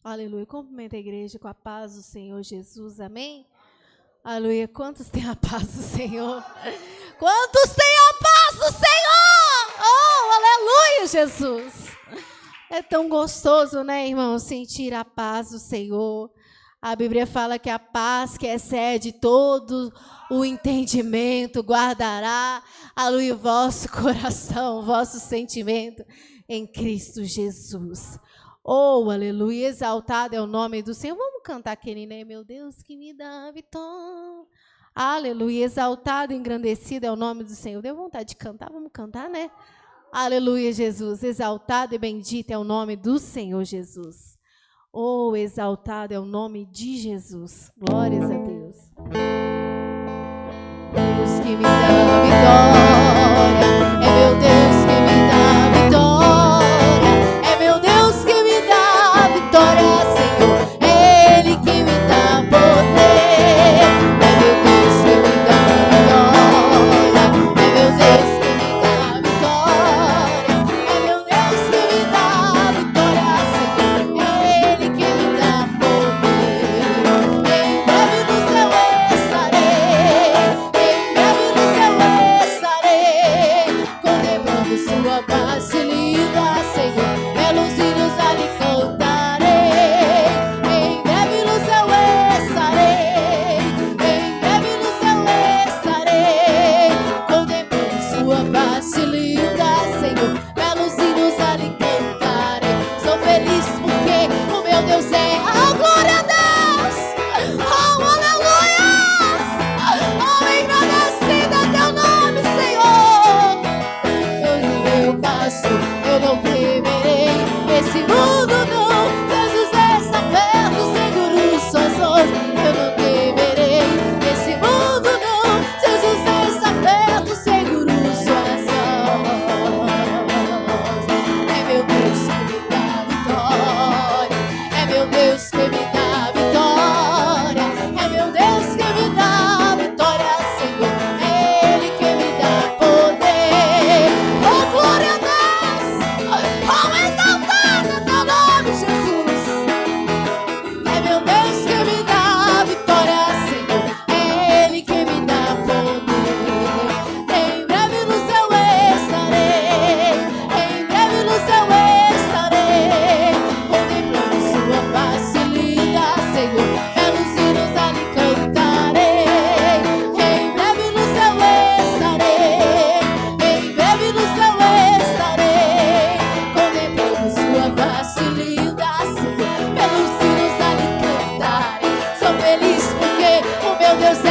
Aleluia. Cumprimenta a igreja com a paz do Senhor Jesus. Amém? Aleluia. Quantos têm a paz do Senhor? Quantos têm a paz do Senhor? Oh, aleluia, Jesus. É tão gostoso, né, irmão, sentir a paz do Senhor. A Bíblia fala que a paz que excede todo o entendimento guardará, aleluia, o vosso coração, o vosso sentimento em Cristo Jesus. Oh, aleluia, exaltado é o nome do Senhor. Vamos cantar aquele, né? Meu Deus, que me dá vitória. Aleluia, exaltado e engrandecido é o nome do Senhor. Deu vontade de cantar? Vamos cantar, né? Aleluia, Jesus. Exaltado e bendito é o nome do Senhor Jesus. Oh, exaltado é o nome de Jesus. Glórias a Deus. Deus que me dá vitória. É meu Deus que me dá vitória. É meu Deus que me dá vitória, Senhor. É Ele que me dá poder. É meu Deus que me dá vitória. É meu Deus que me dá vitória. É meu Deus que me dá vitória, Senhor. É Ele que me dá poder. Em breve no céu estarei. Em breve no céu estarei. Contemplando sua face linda, Senhor. Belos hinos ali cantarei. Em breve no céu estarei. Em breve no céu estarei. Contemplando sua face linda, Senhor. Belos hinos ali cantarei. Sou feliz porque o meu Deus é a glória a Deus. Oh, aleluia! Oh, engrandecido é teu nome, Senhor. Eu passo, eu não temerei. Esse mundo não, Jesus está perto, seguro suas mãos. Eu não temerei. Esse mundo não, Jesus está perto, seguro suas mãos. É meu Deus que me dá vitória. É meu Deus que me dá vitória. É meu Deus que me dá vitória, Senhor. É Ele que me dá poder. Oh, glória a Deus! Oh, exaltado é teu nome, Jesus! É meu Deus que me dá vitória, Senhor. É Ele que me dá poder. Em breve no céu estarei. Em breve no céu estarei. Contemplando sua face linda, Senhor. Belos hinos ali cantarei. Em breve no céu estarei. Em breve no céu estarei. Contemplando sua face linda, Senhor. Belos hinos ali cantarei. Sou feliz porque o meu Deus é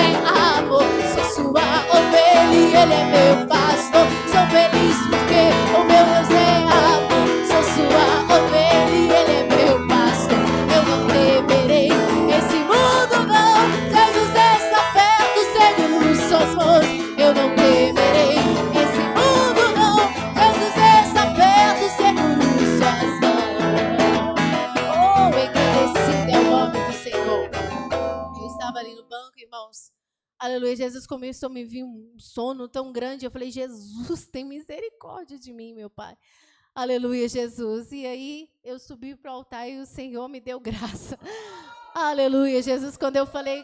amor. Sou sua ovelha e Ele é meu pastor. Sou feliz porque o meu Deus é amor. Sou sua ovelha e Ele é meu pastor. Eu não temerei esse mundo não. Jesus está perto, seguro suas mãos. Eu não temerei esse mundo não. Jesus está perto, seguro suas mãos. Oh, engrandecido é o nome do Senhor. Eu estava ali no banco, irmãos. Aleluia, Jesus começou a me vir um sono tão grande. Eu falei, Jesus, tem misericórdia de mim, meu Pai. Aleluia, Jesus. E aí eu subi para o altar e o Senhor me deu graça. Aleluia, Jesus. Quando eu falei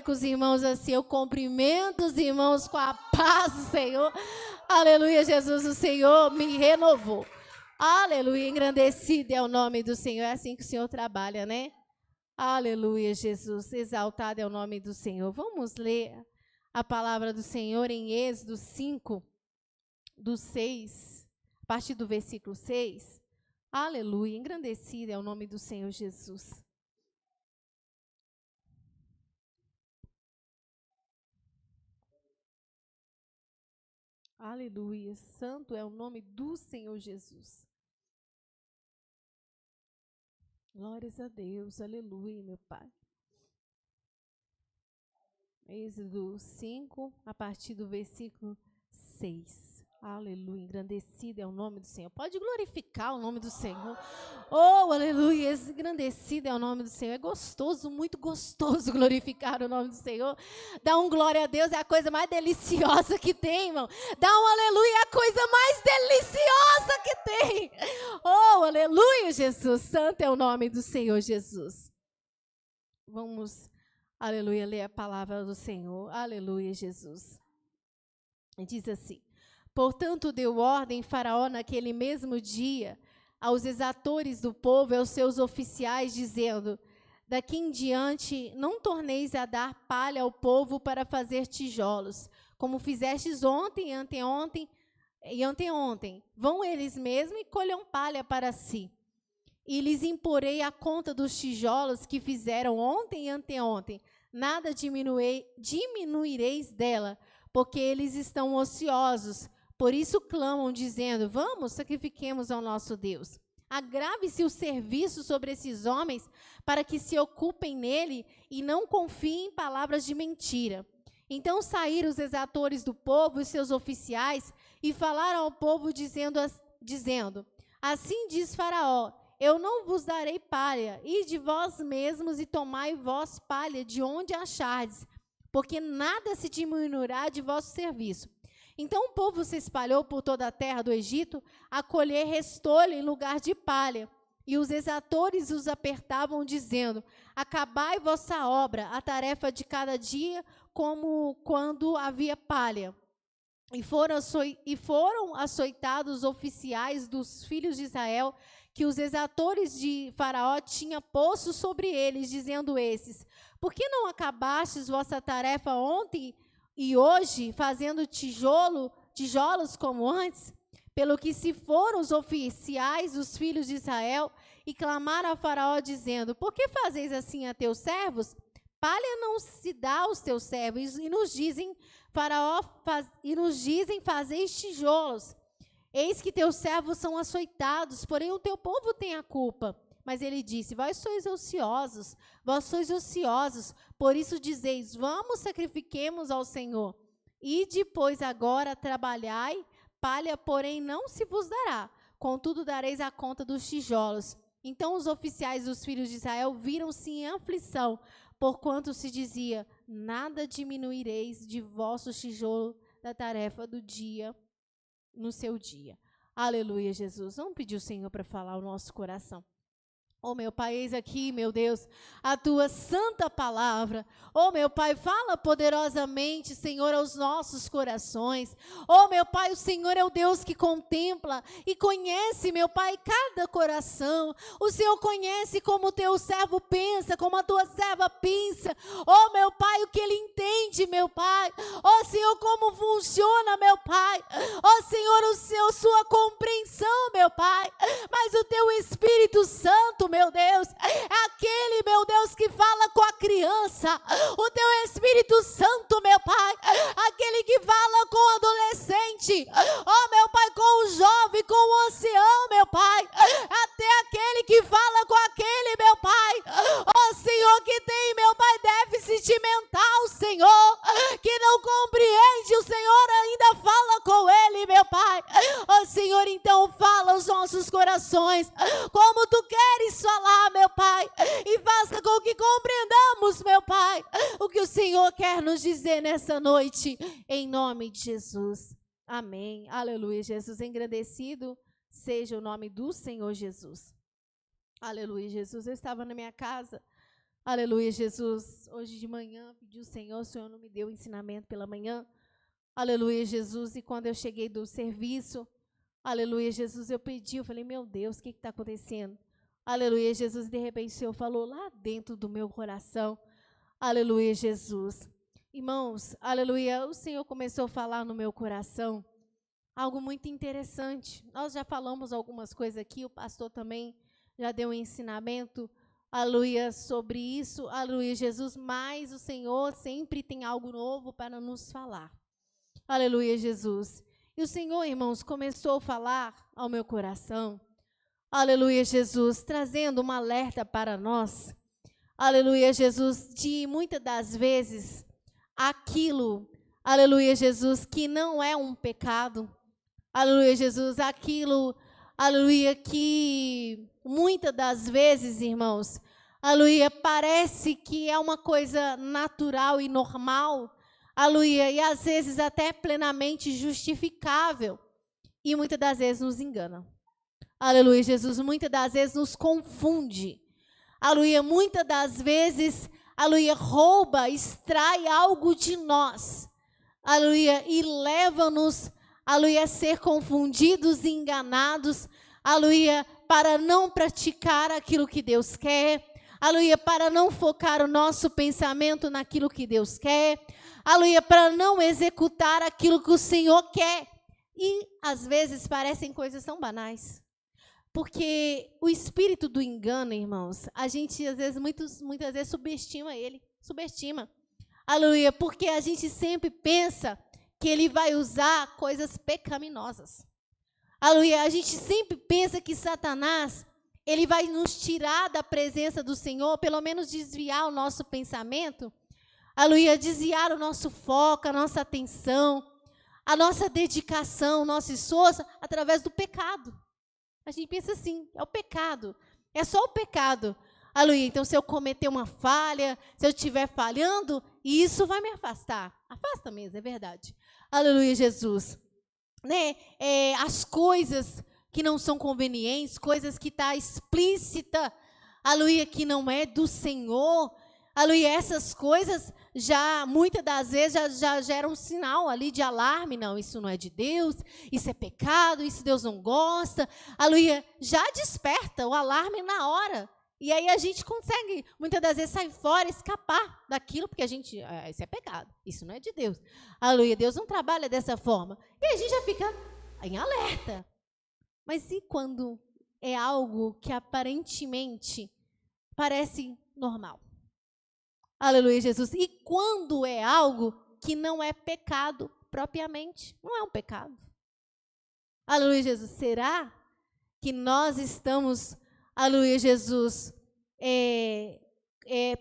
com os irmãos assim, eu cumprimento os irmãos com a paz do Senhor. Aleluia, Jesus. O Senhor me renovou. Aleluia, engrandecido é o nome do Senhor. É assim que o Senhor trabalha, né? Aleluia, Jesus. Exaltado é o nome do Senhor. Vamos ler a palavra do Senhor em Êxodo 5, do 6, a partir do versículo 6. Aleluia, engrandecido é o nome do Senhor Jesus. Aleluia, santo é o nome do Senhor Jesus. Glórias a Deus, aleluia, meu Pai. Êxodo 5, a partir do versículo 6. Aleluia, engrandecido é o nome do Senhor. Pode glorificar o nome do Senhor. Oh, aleluia, engrandecido é o nome do Senhor. É gostoso, muito gostoso glorificar o nome do Senhor. Dá um glória a Deus, é a coisa mais deliciosa que tem, irmão. Dá um aleluia, é a coisa mais deliciosa que tem. Oh, aleluia, Jesus. Santo é o nome do Senhor Jesus. Vamos, aleluia, ler a palavra do Senhor. Aleluia, Jesus. E diz assim: portanto, deu ordem Faraó naquele mesmo dia aos exatores do povo e aos seus oficiais, dizendo: daqui em diante não torneis a dar palha ao povo para fazer tijolos, como fizestes ontem, anteontem e anteontem. Vão eles mesmos e colham palha para si. E lhes imporei a conta dos tijolos que fizeram ontem e anteontem. Nada diminuireis dela, porque eles estão ociosos. Por isso clamam, dizendo: vamos, sacrifiquemos ao nosso Deus. Agrave-se o serviço sobre esses homens, para que se ocupem nele e não confiem em palavras de mentira. Então saíram os exatores do povo e seus oficiais, e falaram ao povo, dizendo: assim diz Faraó: eu não vos darei palha, ide vós mesmos e tomai vós palha de onde achardes, porque nada se diminuirá de vosso serviço. Então o povo se espalhou por toda a terra do Egito, a colher restolho em lugar de palha. E os exatores os apertavam, dizendo: acabai vossa obra, a tarefa de cada dia, como quando havia palha. E foram açoitados os oficiais dos filhos de Israel, que os exatores de Faraó tinham posto sobre eles, dizendo esses: por que não acabastes vossa tarefa ontem e hoje, fazendo tijolos como antes? Pelo que se foram os oficiais dos filhos de Israel e clamaram a Faraó, dizendo: por que fazeis assim a teus servos? Palha não se dá aos teus servos, e nos dizem, Faraó, fazeis tijolos. Eis que teus servos são açoitados, porém o teu povo tem a culpa. Mas ele disse: vós sois ociosos, por isso dizeis: vamos, sacrifiquemos ao Senhor. E depois agora trabalhai, palha, porém, não se vos dará, contudo dareis a conta dos tijolos. Então os oficiais dos filhos de Israel viram-se em aflição, porquanto se dizia: nada diminuireis de vosso tijolo da tarefa do dia no seu dia. Aleluia, Jesus. Vamos pedir o Senhor para falar o nosso coração. Oh, meu Pai, eis aqui, meu Deus, a tua santa palavra. Oh, meu Pai, fala poderosamente, Senhor, aos nossos corações. Oh, meu Pai, o Senhor é o Deus que contempla e conhece, meu Pai, cada coração. O Senhor conhece como o teu servo pensa, como a tua serva pensa. Oh, meu Pai, o que ele entende, meu Pai. Oh, Senhor, como funciona, meu Pai. Oh, Senhor, sua compreensão, meu Pai. Mas o teu Espírito Santo, meu Deus, é aquele, meu Deus, que fala com a criança. O teu Espírito Santo, meu Pai, aquele que fala com o adolescente. Oh, meu Pai, com o jovem, com o ancião, meu Pai, até aquele que fala com aquele, meu Pai. Oh, Senhor, que tem, meu Pai, déficit mental, Senhor, que não compreende, o Senhor ainda fala com ele, meu Pai. Oh, Senhor, então fala aos nossos corações, como tu queres falar, meu Pai, e faça com que compreendamos, meu Pai, o que o Senhor quer nos dizer nessa noite, em nome de Jesus. Amém. Aleluia, Jesus. Engrandecido seja o nome do Senhor Jesus. Aleluia, Jesus. Eu estava na minha casa. Aleluia, Jesus. Hoje de manhã pedi ao Senhor, o Senhor não me deu ensinamento pela manhã. Aleluia, Jesus. E quando eu cheguei do serviço, aleluia, Jesus, eu pedi, eu falei: meu Deus, o que está acontecendo? Aleluia, Jesus. E de repente o Senhor falou lá dentro do meu coração. Aleluia, Jesus. Irmãos, aleluia, o Senhor começou a falar no meu coração algo muito interessante. Nós já falamos algumas coisas aqui, o pastor também já deu um ensinamento, aleluia, sobre isso, aleluia, Jesus, mas o Senhor sempre tem algo novo para nos falar. Aleluia, Jesus. E o Senhor, irmãos, começou a falar ao meu coração, aleluia, Jesus, trazendo um alerta para nós, aleluia, Jesus, de muitas das vezes aquilo, aleluia, Jesus, que não é um pecado, Aleluia, Jesus, aquilo, aleluia, que muitas das vezes, irmãos, aleluia, parece que é uma coisa natural e normal, aleluia, e às vezes até plenamente justificável, e muitas das vezes nos engana. Aleluia, Jesus, muitas das vezes nos confunde. Aleluia, muitas das vezes, aleluia, rouba, extrai algo de nós. Aleluia, e leva-nos, aleluia, a ser confundidos e enganados. Aleluia, para não praticar aquilo que Deus quer. Aleluia, para não focar o nosso pensamento naquilo que Deus quer. Aleluia, para não executar aquilo que o Senhor quer. E às vezes parecem coisas tão banais. Porque o espírito do engano, irmãos, a gente às vezes, muitas vezes subestima ele, subestima. Aleluia, porque a gente sempre pensa que ele vai usar coisas pecaminosas. Aleluia, a gente sempre pensa que Satanás, ele vai nos tirar da presença do Senhor, pelo menos desviar o nosso pensamento. Aleluia, desviar o nosso foco, a nossa atenção, a nossa dedicação, o nosso esforço, através do pecado. A gente pensa assim, é o pecado, é só o pecado. Aleluia, então se eu cometer uma falha, se eu estiver falhando, isso vai me afastar. Afasta mesmo, é verdade. Aleluia, Jesus. Né? As coisas que não são convenientes, coisas que estão explícita, aleluia, que não é do Senhor. Aleluia, essas coisas já, muitas das vezes, já geram um sinal ali de alarme. Não, isso não é de Deus, isso é pecado, isso Deus não gosta. Aleluia, já desperta o alarme na hora. E aí a gente consegue, muitas das vezes, sair fora, escapar daquilo, porque a gente, isso é pecado, isso não é de Deus. Aleluia, Deus não trabalha dessa forma. E a gente já fica em alerta. Mas e quando é algo que aparentemente parece normal? Aleluia, Jesus. E quando é algo que não é pecado propriamente, não é um pecado. Aleluia, Jesus. Será que nós estamos, aleluia, Jesus,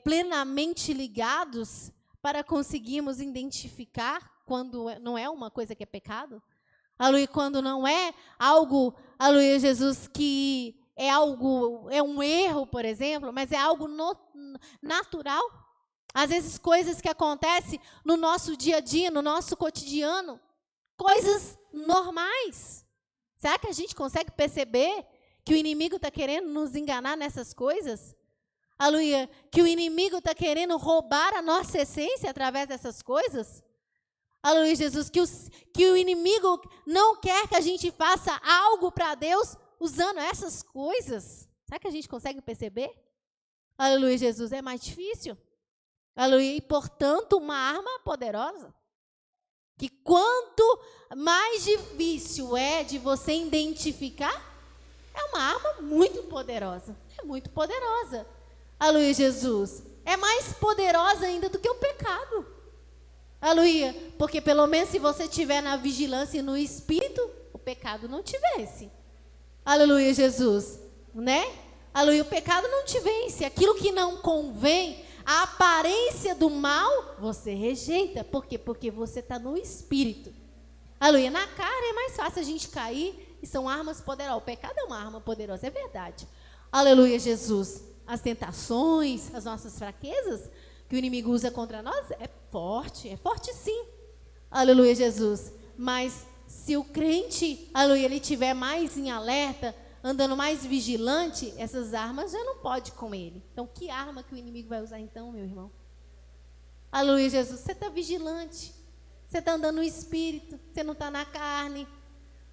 plenamente ligados para conseguirmos identificar quando não é uma coisa que é pecado? Aleluia, quando não é algo, aleluia, Jesus, que é um erro, por exemplo, mas é algo natural. Às vezes coisas que acontecem no nosso dia a dia, no nosso cotidiano, coisas normais. Será que a gente consegue perceber que o inimigo está querendo nos enganar nessas coisas? Aleluia, que o inimigo está querendo roubar a nossa essência através dessas coisas? Aleluia, Jesus, que o inimigo não quer que a gente faça algo para Deus usando essas coisas. Será que a gente consegue perceber? Aleluia, Jesus, é mais difícil. Aleluia, e portanto uma arma poderosa. Que quanto mais difícil é de você identificar, é uma arma muito poderosa. É muito poderosa. Aleluia, Jesus. É mais poderosa ainda do que o pecado. Aleluia, porque pelo menos se você estiver na vigilância e no espírito, o pecado não te vence. Aleluia, Jesus. Né? Aleluia, o pecado não te vence. Aquilo que não convém, a aparência do mal, você rejeita. Por quê? Porque você está no espírito. Aleluia. Na carne é mais fácil a gente cair e são armas poderosas. O pecado é uma arma poderosa, é verdade. Aleluia, Jesus. As tentações, as nossas fraquezas que o inimigo usa contra nós é forte sim. Aleluia, Jesus. Mas se o crente, aleluia, ele estiver mais em alerta, andando mais vigilante, essas armas já não pode com ele. Então, que arma que o inimigo vai usar então, meu irmão? Aleluia, Jesus. Você está vigilante. Você está andando no espírito. Você não está na carne.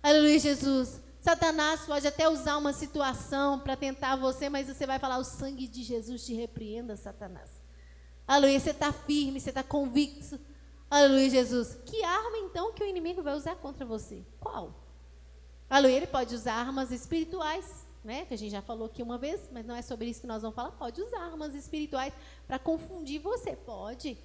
Aleluia, Jesus. Satanás pode até usar uma situação para tentar você, mas você vai falar: o sangue de Jesus te repreenda, Satanás. Aleluia, você está firme, você está convicto. Aleluia, Jesus. Que arma então que o inimigo vai usar contra você? Qual? Aleluia, ele pode usar armas espirituais, né? Que a gente já falou aqui uma vez, mas não é sobre isso que nós vamos falar. Pode usar armas espirituais para confundir você, pode.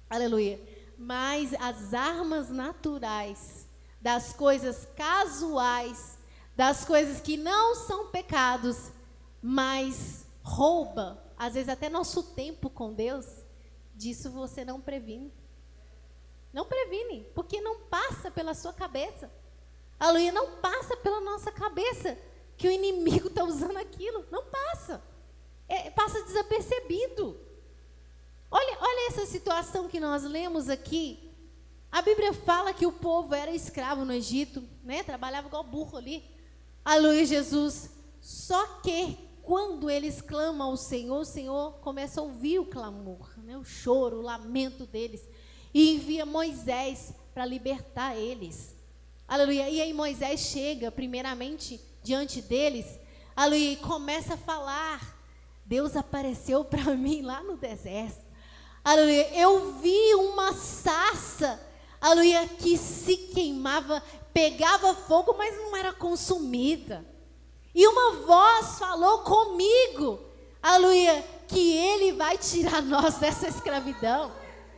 Aleluia. Mas as armas naturais, das coisas casuais, das coisas que não são pecados, mas rouba, às vezes até nosso tempo com Deus, disso você não previne. Não previne, porque não passa pela sua cabeça. Aleluia, não passa pela nossa cabeça que o inimigo está usando aquilo. Não passa. Passa desapercebido. Olha essa situação que nós lemos aqui. A Bíblia fala que o povo era escravo no Egito, né? Trabalhava igual burro ali. Aleluia, Jesus. Só que quando eles clamam ao Senhor, o Senhor começa a ouvir o clamor, né? O choro, o lamento deles. E envia Moisés para libertar eles. Aleluia. E aí Moisés chega primeiramente diante deles. Aleluia. E começa a falar. Deus apareceu para mim lá no deserto. Aleluia. Eu vi uma sarça. Aleluia. Que se queimava, pegava fogo, mas não era consumida. E uma voz falou comigo. Aleluia. Que Ele vai tirar nós dessa escravidão.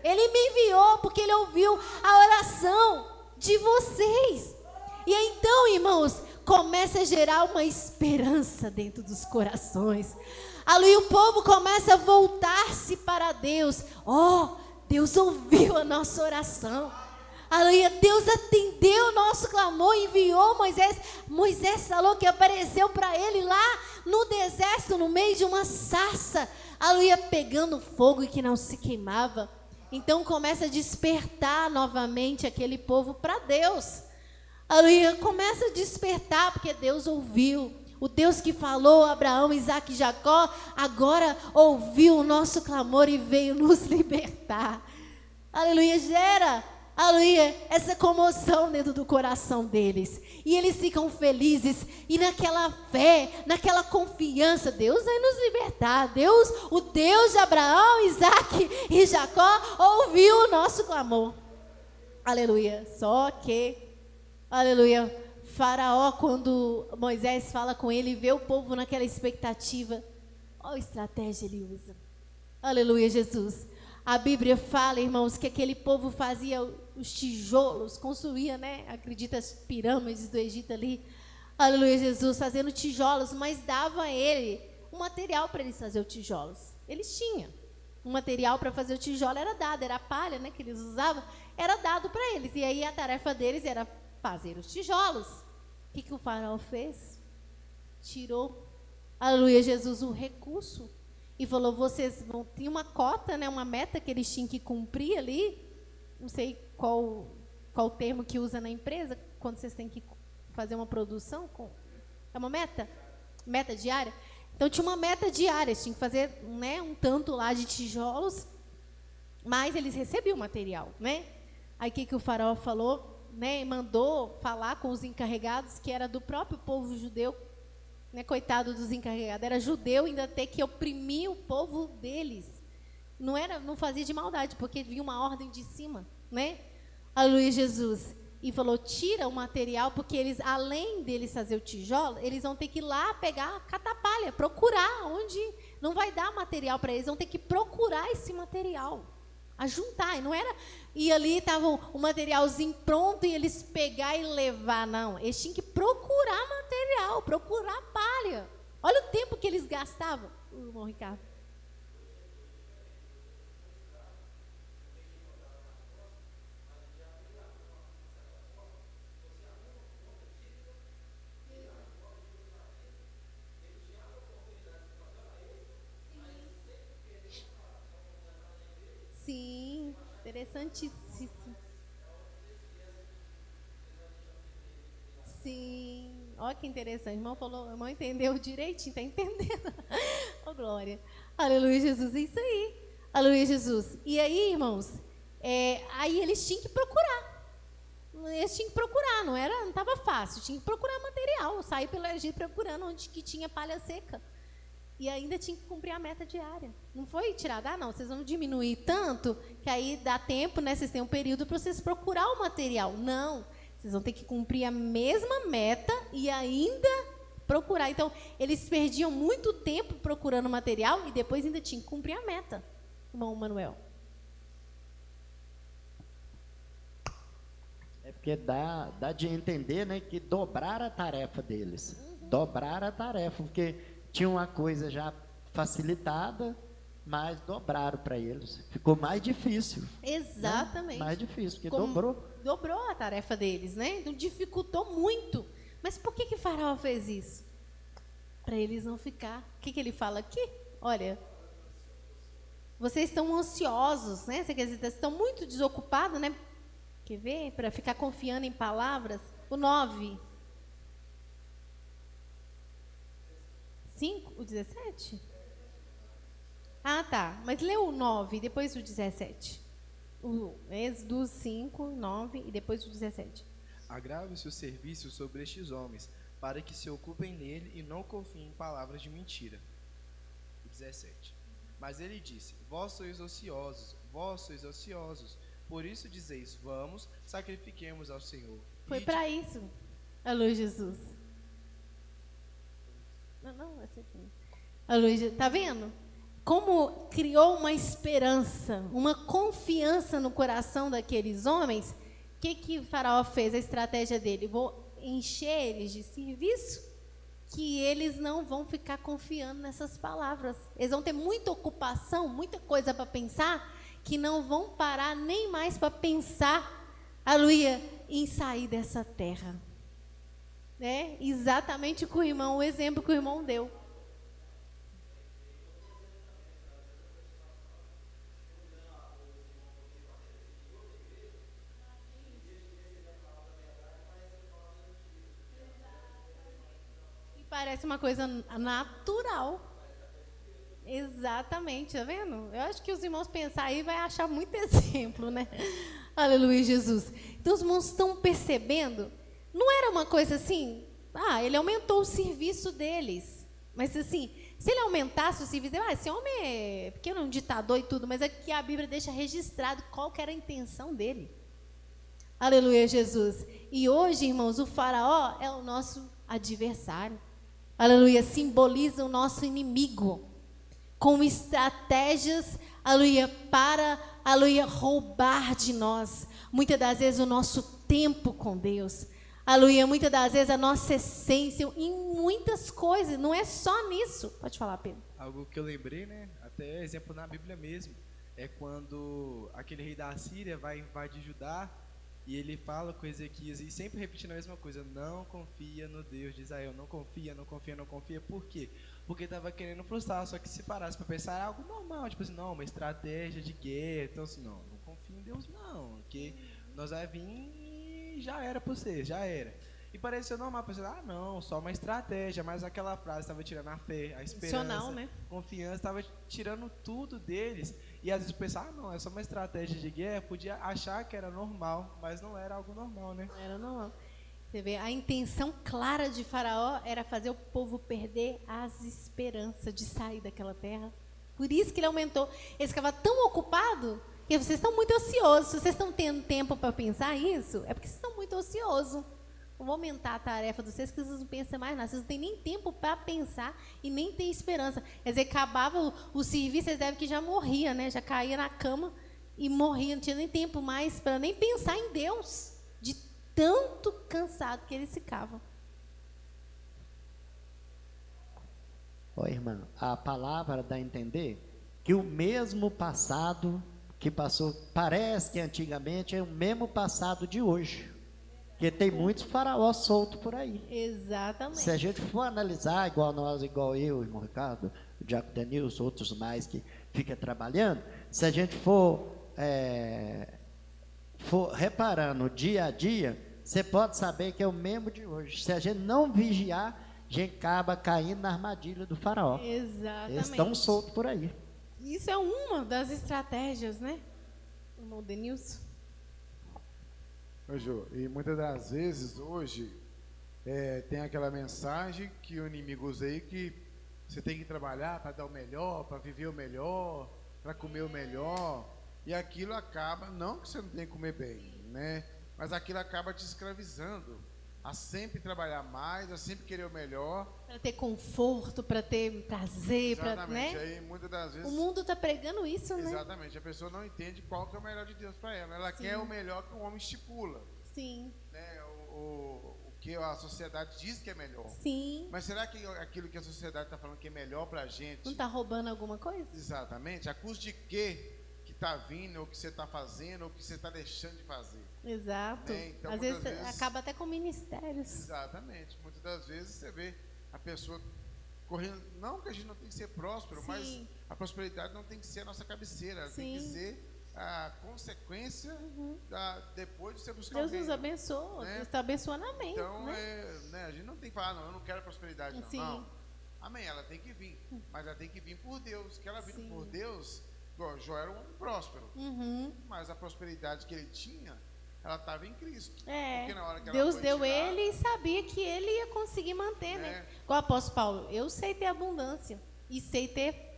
Ele me enviou porque Ele ouviu a oração de vocês. E aí, então, irmãos, começa a gerar uma esperança dentro dos corações. Ali o povo começa a voltar-se para Deus. Deus ouviu a nossa oração. Aleluia, Deus atendeu o nosso clamor, enviou Moisés. Moisés falou que apareceu para ele lá no deserto, no meio de uma sarça. Aleluia, pegando fogo e que não se queimava. Então começa a despertar novamente aquele povo para Deus. Aleluia, começa a despertar porque Deus ouviu. O Deus que falou a Abraão, Isaac e Jacó, agora ouviu o nosso clamor e veio nos libertar. Aleluia, gera, aleluia, essa comoção dentro do coração deles. E eles ficam felizes e naquela fé, naquela confiança, Deus vai nos libertar. Deus, o Deus de Abraão, Isaac e Jacó, ouviu o nosso clamor. Aleluia, só que, aleluia, Faraó, quando Moisés fala com ele, vê o povo naquela expectativa, olha a estratégia ele usa. Aleluia, Jesus. A Bíblia fala, irmãos, que aquele povo fazia os tijolos, construía, né? Acredita as pirâmides do Egito ali. Aleluia, Jesus, fazendo tijolos, mas dava a ele um material para eles fazer os tijolos. Eles tinham um material para fazer o tijolo, era dado, era a palha, né, que eles usavam, era dado para eles. E aí a tarefa deles era fazer os tijolos. O que o faraó fez? Tirou, aleluia, Jesus, um recurso. E falou, vocês vão... Tinha uma cota, né, uma meta que eles tinham que cumprir ali. Não sei qual o termo que usa na empresa, quando vocês têm que fazer uma produção. É uma meta? Meta diária? Então, tinha uma meta diária. Tinha que fazer, né, um tanto lá de tijolos. Mas eles recebiam o material, né? Aí, o que o faraó falou? Né, mandou falar com os encarregados, que era do próprio povo judeu. Né, coitado dos encarregados, era judeu, ainda ter que oprimir o povo deles. Não fazia de maldade, porque vinha uma ordem de cima, né? Aleluia, Jesus. E falou, tira o material, porque eles, além deles fazer o tijolo, eles vão ter que ir lá pegar catapalha, procurar onde não vai dar material para eles, vão ter que procurar esse material, a juntar. E não era, e ali estava o materialzinho pronto e eles pegar e levar, não. Eles tinham que procurar material, procurar palha. Olha o tempo que eles gastavam, irmão Ricardo. Sim, interessantíssimo. Sim, olha que interessante. O irmão falou, o irmão entendeu direitinho, está entendendo. Oh, glória. Aleluia, Jesus, é isso aí. Aleluia, Jesus. E aí, irmãos, aí eles tinham que procurar. Eles tinham que procurar, não estava fácil. Tinha que procurar material. Sair pelo Egito procurando onde que tinha palha seca. E ainda tinha que cumprir a meta diária. Não foi tirada, não, vocês vão diminuir tanto, que aí dá tempo, né? Vocês têm um período para vocês procurar o material. Não, vocês vão ter que cumprir a mesma meta e ainda procurar. Então, eles perdiam muito tempo procurando material e depois ainda tinham que cumprir a meta. Irmão Manuel. É porque dá de entender, né, que dobrar a tarefa deles. Dobrar a tarefa, porque tinha uma coisa já facilitada, mas dobraram para eles. Ficou mais difícil. Exatamente. Mais difícil, porque Como dobrou. Dobrou a tarefa deles, né? Então dificultou muito. Mas por que Faraó fez isso? Para eles não ficar. O que ele fala aqui? Olha, vocês estão ansiosos, né? Quer dizer, estão muito desocupados, né? Quer ver? Para ficar confiando em palavras. O 9. 5? O 17? Ah, tá. Mas lê o 9 e depois o 17. O Êxodo 5, 9 e depois o 17. Agrave-se o serviço sobre estes homens, para que se ocupem nele e não confiem em palavras de mentira. 17. Mas ele disse: vós sois ociosos, por isso dizeis: vamos, sacrifiquemos ao Senhor. Foi para isso. Alô, Jesus. Não, vai ser assim. Alô, tá vendo? Como criou uma esperança, uma confiança no coração daqueles homens. O que Faraó fez? A estratégia dele: vou encher eles de serviço, que eles não vão ficar confiando nessas palavras. Eles vão ter muita ocupação, muita coisa para pensar, que não vão parar nem mais para pensar, aleluia, em sair dessa terra. Né? Exatamente o exemplo que o irmão deu. Parece uma coisa natural. Exatamente, tá vendo? Eu acho que os irmãos pensar aí vai achar muito exemplo, né? Aleluia, Jesus. Então os irmãos estão percebendo, não era uma coisa assim, ele aumentou o serviço deles. Mas assim, se ele aumentasse o serviço dele, esse homem é pequeno, um ditador e tudo, mas aqui a Bíblia deixa registrado qual que era a intenção dele. Aleluia, Jesus. E hoje, irmãos, o Faraó é o nosso adversário. Aleluia, simboliza o nosso inimigo, com estratégias, aleluia, para, aleluia, roubar de nós, muitas das vezes o nosso tempo com Deus, aleluia, muitas das vezes a nossa essência, em muitas coisas, não é só nisso. Pode falar, Pedro. Algo que eu lembrei, né, até exemplo na Bíblia mesmo, é quando aquele rei da Síria vai invadir Judá, e ele fala com Ezequias, e sempre repetindo a mesma coisa: não confia no Deus de Israel, não confia. Por quê? Porque estava querendo frustrar, só que se parasse para pensar, era algo normal, tipo assim, não, uma estratégia de guerra, então assim, não confia em Deus não, porque nós vai vir e já era para você, já era. E pareceu normal, pensando, não, só uma estratégia, mas aquela frase estava tirando a fé, a esperança, né? Confiança, estava tirando tudo deles. E às vezes pensar, não, é só uma estratégia de guerra, podia achar que era normal, mas não era algo normal, né? Não era normal. Você vê, a intenção clara de Faraó era fazer o povo perder as esperanças de sair daquela terra. Por isso que ele aumentou. Ele ficava tão ocupado que vocês estão muito ociosos. Se vocês estão tendo tempo para pensar isso, é porque vocês estão muito ociosos. Eu vou aumentar a tarefa de vocês, que vocês não pensam mais nada. Vocês não têm nem tempo para pensar e nem têm esperança. Quer dizer, acabava o serviço, vocês devem que já morria, né? Já caía na cama e morria. Não tinha nem tempo mais para nem pensar em Deus, de tanto cansado que eles ficavam. Irmã, a palavra dá a entender que o mesmo passado que passou, parece que antigamente é o mesmo passado de hoje. Porque tem muitos faraós soltos por aí. Exatamente. Se a gente for analisar, igual nós, igual eu, o irmão Ricardo, o Diácono Denilson, outros mais que ficam trabalhando, se a gente for reparando dia a dia, você pode saber que é o mesmo de hoje. Se a gente não vigiar, a gente acaba caindo na armadilha do faraó. Exatamente. Eles estão soltos por aí. Isso é uma das estratégias, né? Irmão Denilson. Ô, Jô, e muitas das vezes hoje tem aquela mensagem que o inimigo usa aí, que você tem que trabalhar para dar o melhor, para viver o melhor, para comer o melhor, e aquilo acaba, não que você não tenha que comer bem, né? Mas aquilo acaba te escravizando a sempre trabalhar mais, a sempre querer o melhor. Para ter conforto, para ter prazer, Exatamente, né? aí muitas das vezes... O mundo está pregando isso, né? Exatamente, a pessoa não entende qual que é o melhor de Deus para ela. Ela Sim. quer o melhor que o homem estipula. Sim. Né? O porque a sociedade diz que é melhor. Sim. Mas será que aquilo que a sociedade está falando que é melhor para a gente, Não está roubando alguma coisa? exatamente, a custo de quê que está vindo, ou que você está fazendo, ou que você está deixando de fazer? Exato. Né? Então, Às muitas vezes vezes- acaba até com ministérios. Exatamente. Muitas das vezes você vê a pessoa correndo. Não que a gente não tem que ser próspero, Sim. mas a prosperidade não tem que ser a nossa cabeceira. Ela tem que Sim. ser a consequência depois de você buscar Deus o reino. nos abençoa. né? Deus está abençoando, amém. Então, né? a gente não tem que falar, não, eu não quero prosperidade, não. Sim. Não. Amém, ela tem que vir. Mas ela tem que vir por Deus. Que ela vindo Sim. por Deus, igual Jó era um homem próspero. Uhum. Mas a prosperidade que ele tinha, ela estava em Cristo. É, Porque na hora que ela Deus foi deu tirar, ele e sabia que ele ia conseguir manter, né? É. Igual o apóstolo Paulo, eu sei ter abundância e sei ter,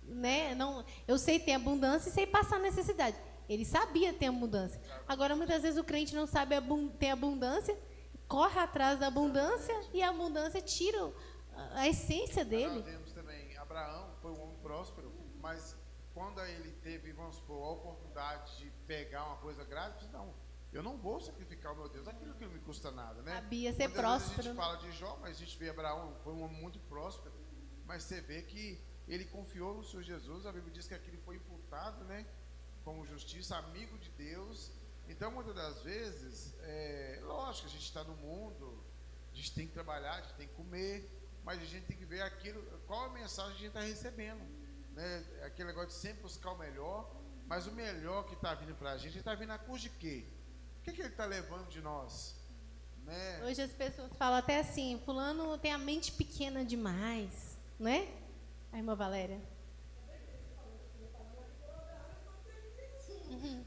né? Não, eu sei ter abundância e sei passar necessidade. Ele sabia ter abundância. Agora, muitas vezes o crente não sabe ter abundância, corre atrás da abundância e a abundância tira a essência dele. Nós vemos também, Abraão foi um homem próspero, mas quando ele teve, vamos supor, a oportunidade de pegar uma coisa grátis, não, eu não vou sacrificar o meu Deus, aquilo que não me custa nada, né? Sabia ser Muitas vezes a próspero. gente fala de Jó, mas a gente vê Abraão, foi um homem muito próspero, mas você vê que ele confiou no Senhor Jesus, a Bíblia diz que aquilo foi imputado, né? Como justiça, amigo de Deus. Então, muitas das vezes, lógico, a gente está no mundo, a gente tem que trabalhar, a gente tem que comer, mas a gente tem que ver aquilo, qual a mensagem a gente está recebendo, né? Aquele negócio de sempre buscar o melhor, mas o melhor que está vindo para a gente está vindo a custo de quê? O que ele está levando de nós? Né? Hoje as pessoas falam até assim, fulano tem a mente pequena demais, né? A irmã Valéria.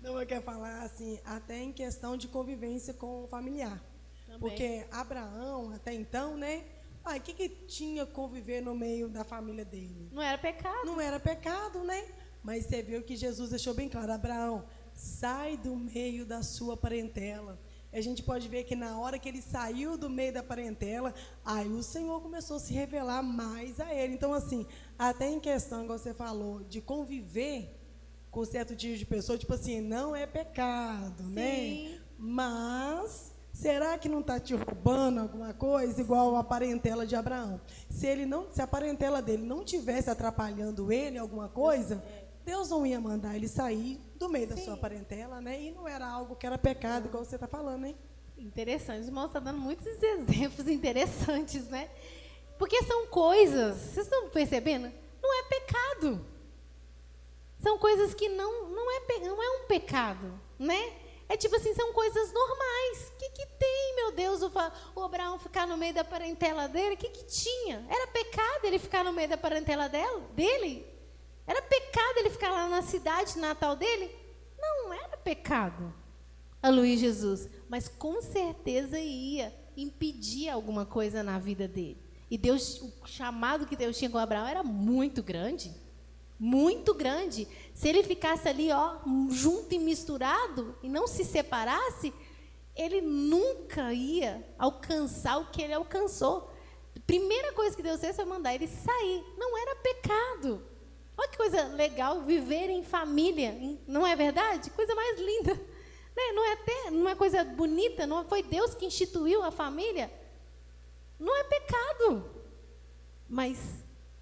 Não, eu quero falar assim, até em questão de convivência com o familiar. Também. Porque Abraão, até então, né? O que tinha conviver no meio da família dele? Não era pecado. Não era pecado, né? Mas você viu que Jesus deixou bem claro, Abraão, sai do meio da sua parentela. A gente pode ver que na hora que ele saiu do meio da parentela, aí o Senhor começou a se revelar mais a ele. Então, assim, até em questão, como você falou, de conviver com certo tipo de pessoa, tipo assim, não é pecado, né? Mas será que não está te roubando alguma coisa, igual a parentela de Abraão? Se a parentela dele não tivesse atrapalhando ele em alguma coisa, Deus não ia mandar ele sair do meio da sua parentela, né? E não era algo que era pecado, igual você está falando, hein? Interessante. Os irmãos estão dando muitos exemplos interessantes, né? Porque são coisas, vocês estão percebendo? Não é pecado. São coisas que não é um pecado, né? É tipo assim, são coisas normais. O que tem, meu Deus, o Abraão ficar no meio da parentela dele? O que tinha? Era pecado ele ficar no meio da parentela dele? Era pecado ele ficar lá na cidade natal dele? Não era pecado. A Luiz Jesus. Mas com certeza ia impedir alguma coisa na vida dele. E Deus, o chamado que Deus tinha com Abraão era muito grande. Muito grande. Se ele ficasse ali, ó, junto e misturado, e não se separasse, ele nunca ia alcançar o que ele alcançou. A primeira coisa que Deus fez foi mandar ele sair. Não era pecado. Olha que coisa legal, viver em família, não é verdade? Coisa mais linda. Né? Não é coisa bonita, não foi Deus que instituiu a família? Não é pecado. Mas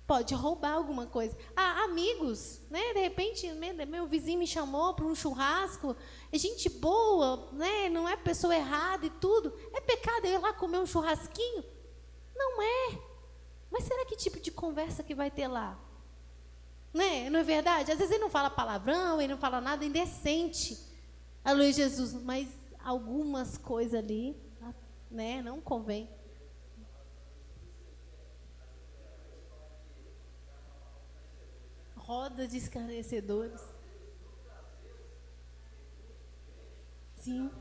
pode roubar alguma coisa. Amigos, né? De repente, meu vizinho me chamou para um churrasco, é gente boa, né? Não é pessoa errada e tudo. É pecado eu ir lá comer um churrasquinho? Não é. Mas será que tipo de conversa que vai ter lá? Né? Não é verdade? Às vezes ele não fala palavrão, ele não fala nada indecente. A Luiz Jesus, mas algumas coisas ali, né? Não convém. Roda de escarnecedores. Sim.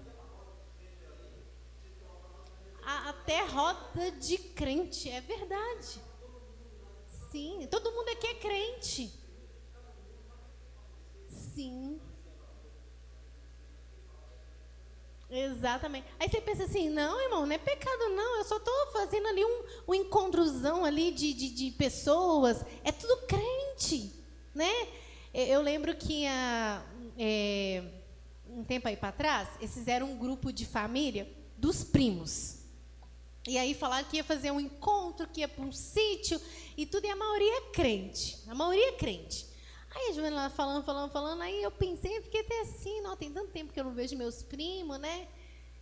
Até roda de crente, é verdade. Sim, todo mundo aqui é crente. Sim. Exatamente. Aí você pensa assim, não, irmão, não é pecado não, eu só estou fazendo ali um encontrozão ali de pessoas, é tudo crente, né? Eu lembro que um tempo aí para trás, eles fizeram um grupo de família dos primos. E aí falaram que ia fazer um encontro, que ia para um sítio e tudo, e a maioria é crente. A maioria é crente. Aí a Giovana lá falando, aí eu pensei, eu fiquei até assim, não, tem tanto tempo que eu não vejo meus primos, né?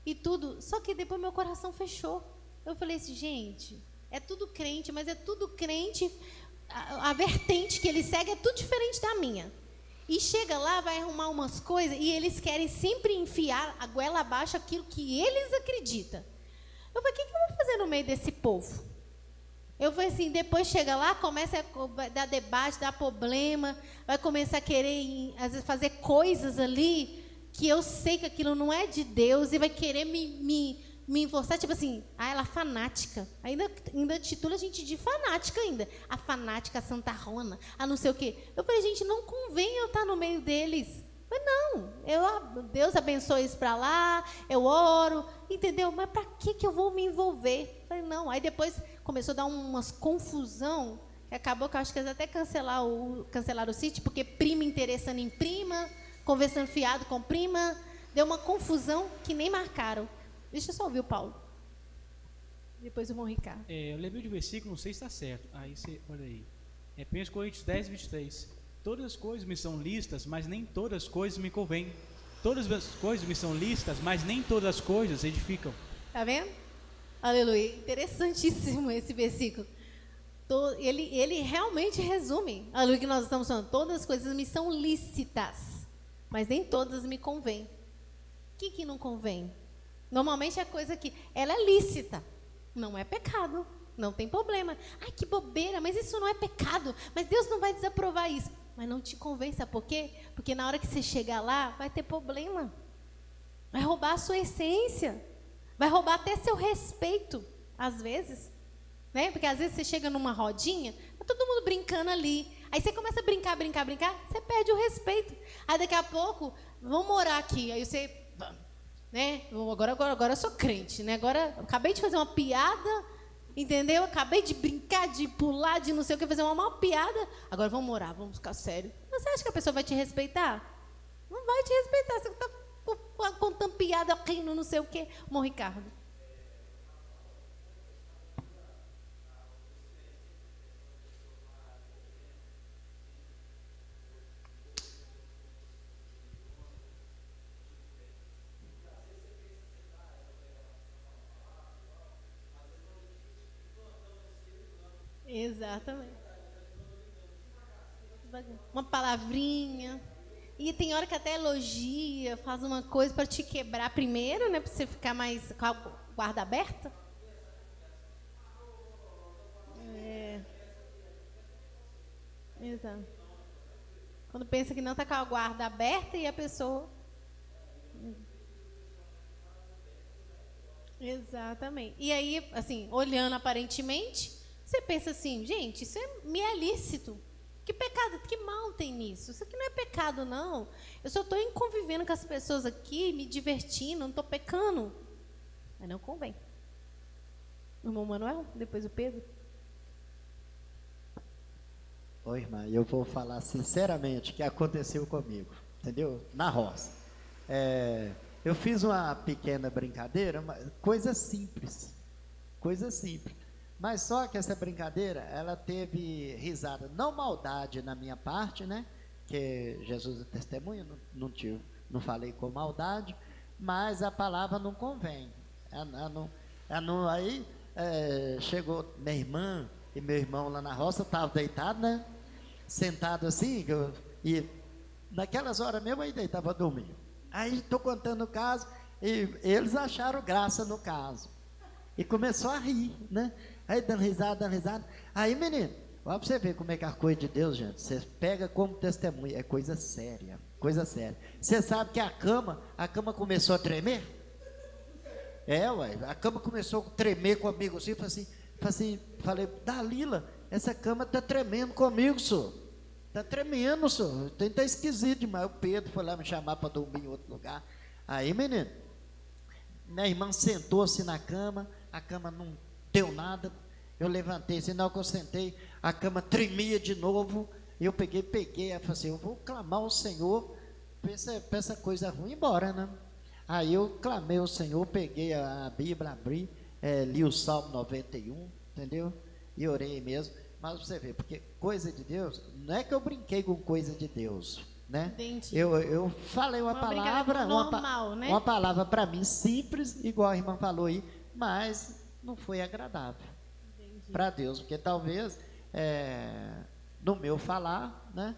E tudo. Só que depois meu coração fechou. Eu falei assim, gente, é tudo crente, mas é tudo crente, a vertente que ele segue é tudo diferente da minha. E chega lá, vai arrumar umas coisas e eles querem sempre enfiar a goela abaixo aquilo que eles acreditam. Eu falei, o que eu vou fazer no meio desse povo? Eu falei assim, depois chega lá, começa a dar debate, dar problema, vai começar a querer, às vezes, fazer coisas ali que eu sei que aquilo não é de Deus e vai querer me enforçar, tipo assim, ela é fanática. Ainda titula a gente de fanática ainda. A fanática, a santarrona, a não sei o quê. Eu falei, gente, não convém eu estar no meio deles. Mas não, Deus abençoe isso para lá, eu oro, entendeu? Mas para que eu vou me envolver? Falei, não. Aí depois começou a dar umas confusão, que acabou que eu acho que eles até cancelaram o sítio, porque prima interessando em prima, conversando fiado com prima, deu uma confusão que nem marcaram. Deixa eu só ouvir o Paulo. Depois eu vou Ricardo. Eu lembrei de um versículo, não sei se está certo. Aí você, olha aí. 1 Coríntios 10, 23. Todas as coisas me são lícitas, mas nem todas as coisas me convêm. Todas as coisas me são lícitas, mas nem todas as coisas edificam. Tá vendo? Aleluia. Interessantíssimo esse versículo. Ele realmente resume o que nós estamos falando. Todas as coisas me são lícitas, mas nem todas me convêm. O que não convém? Normalmente é coisa que ela é lícita, não é pecado, não tem problema. Ai, que bobeira, mas isso não é pecado, mas Deus não vai desaprovar isso. Mas não te convém, sabe por quê? Porque na hora que você chegar lá, vai ter problema. Vai roubar a sua essência, vai roubar até seu respeito, às vezes. Né? Porque às vezes você chega numa rodinha, tá todo mundo brincando ali. Aí você começa a brincar, você perde o respeito. Aí daqui a pouco, vamos morar aqui. Aí você, né? Agora eu sou crente, né? Agora eu acabei de fazer uma piada, entendeu? Acabei de brincar, de pular, de não sei o que, fazer uma mal piada. Agora vamos morar, vamos ficar sério. Você acha que a pessoa vai te respeitar? Não vai te respeitar. Você está contando piada, rindo, não sei o que. Bom, Ricardo. Exatamente. Uma palavrinha. E tem hora que até elogia, faz uma coisa para te quebrar primeiro, né? Para você ficar mais com a guarda aberta. Exato. Quando pensa que não está com a guarda aberta e a pessoa. Exatamente. E aí, assim, olhando aparentemente, você pensa assim, gente, isso me é lícito. Que pecado, que mal tem nisso? Isso aqui não é pecado, não. Eu só estou convivendo com as pessoas aqui, me divertindo, não estou pecando. Mas não convém. O irmão Manuel, depois o Pedro. Oi, irmã, eu vou falar sinceramente o que aconteceu comigo, entendeu? Na roça. Eu fiz uma pequena brincadeira, coisa simples. Mas só que essa brincadeira, ela teve risada, não maldade na minha parte, né? Que Jesus é testemunha, não falei com maldade, mas a palavra não convém. Aí chegou minha irmã e meu irmão lá na roça, estavam deitados, né? Sentado assim, e naquelas horas mesmo aí estava dormindo. Aí estou contando o caso, e eles acharam graça no caso. E começou a rir, né? Aí dando risada. Aí, menino, olha para você ver como é que é a coisa de Deus, gente. Você pega como testemunha, é coisa séria. Você sabe que a cama começou a tremer? A cama começou a tremer comigo assim, falei, Dalila, essa cama está tremendo comigo, senhor. Está tremendo, senhor. Está esquisito demais. O Pedro foi lá me chamar para dormir em outro lugar. Aí, menino, minha irmã sentou-se na cama, a cama não deu nada. Eu levantei, assim, na hora que eu sentei, a cama tremia de novo. E eu peguei, eu falei assim, eu vou clamar ao Senhor para essa coisa ruim ir embora, né? Aí eu clamei ao Senhor, peguei a Bíblia, abri li o Salmo 91, entendeu? E orei mesmo. Mas você vê, porque coisa de Deus, não é que eu brinquei com coisa de Deus, né? Entendi. Eu falei uma brincadeira palavra, normal, né? uma palavra para mim simples, igual a irmã falou aí, mas não foi agradável para Deus, porque talvez no meu falar, né?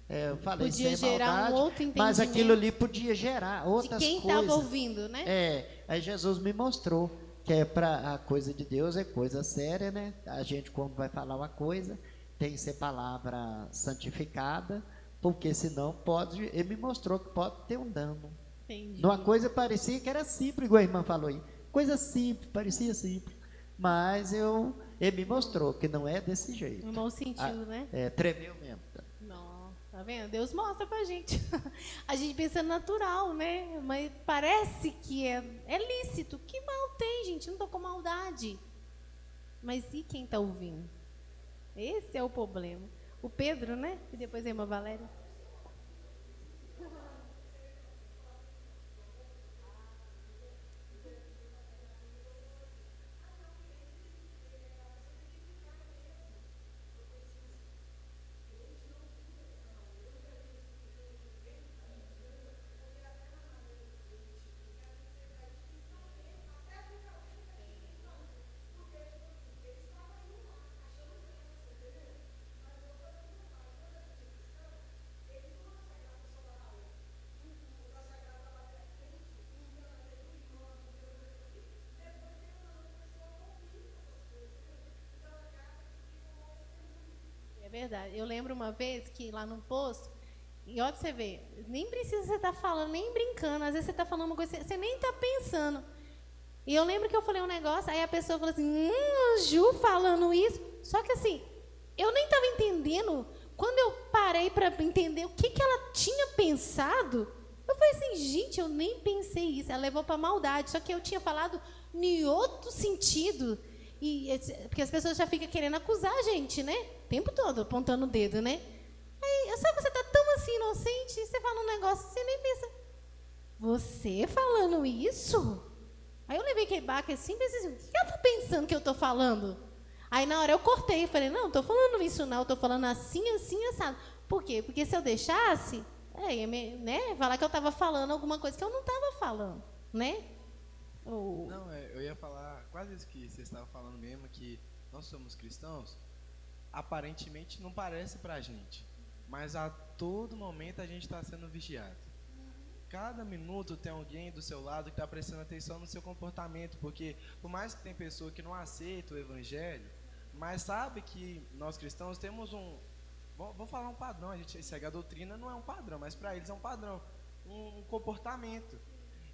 Eu falei Podia sem gerar maldade, um outro mas aquilo entendimento ali podia gerar de outras quem coisas. estava ouvindo, né? Aí Jesus me mostrou que para a coisa de Deus é coisa séria, né? A gente, quando vai falar uma coisa, tem que ser palavra santificada, porque senão pode. Ele me mostrou que pode ter um dano. Entendi. Numa coisa parecia que era simples, igual a irmã falou aí. Coisa simples, parecia simples. Mas ele me mostrou que não é desse jeito. O irmão sentiu, né? Tremeu mesmo. Não, tá vendo? Deus mostra pra gente. A gente pensa natural, né? Mas parece que é lícito. Que mal tem, gente? Não tô com maldade. Mas e quem tá ouvindo? Esse é o problema. O Pedro, né? E depois a irmã Valéria. É verdade. Eu lembro uma vez que lá no posto, e olha pra você ver, nem precisa você estar falando, nem brincando. Às vezes você está falando uma coisa, você nem está pensando. E eu lembro que eu falei um negócio, aí a pessoa falou assim, Ju falando isso. Só que assim, eu nem estava entendendo. Quando eu parei para entender o que ela tinha pensado, eu falei assim, gente, eu nem pensei isso. Ela levou para maldade, só que eu tinha falado em outro sentido. Porque as pessoas já ficam querendo acusar a gente, né? O tempo todo, apontando o dedo, né? Aí, sabe, você está tão assim inocente, você fala um negócio, você nem pensa, você falando isso? Aí eu levei aquele baque assim, pensei assim, o que ela está pensando que eu estou falando? Aí na hora eu cortei e falei, não estou falando isso não, estou falando assim, assim, assado. Por quê? Porque se eu deixasse, né, falar que eu estava falando alguma coisa que eu não estava falando, né? Não, eu ia falar quase isso que você estava falando mesmo, que nós somos cristãos, aparentemente não parece pra gente, mas a todo momento a gente está sendo vigiado. Cada minuto tem alguém do seu lado que está prestando atenção no seu comportamento, porque por mais que tem pessoa que não aceita o evangelho, mas sabe que nós cristãos temos vamos falar um padrão, a gente segue a doutrina, não é um padrão, mas para eles é um padrão, um comportamento.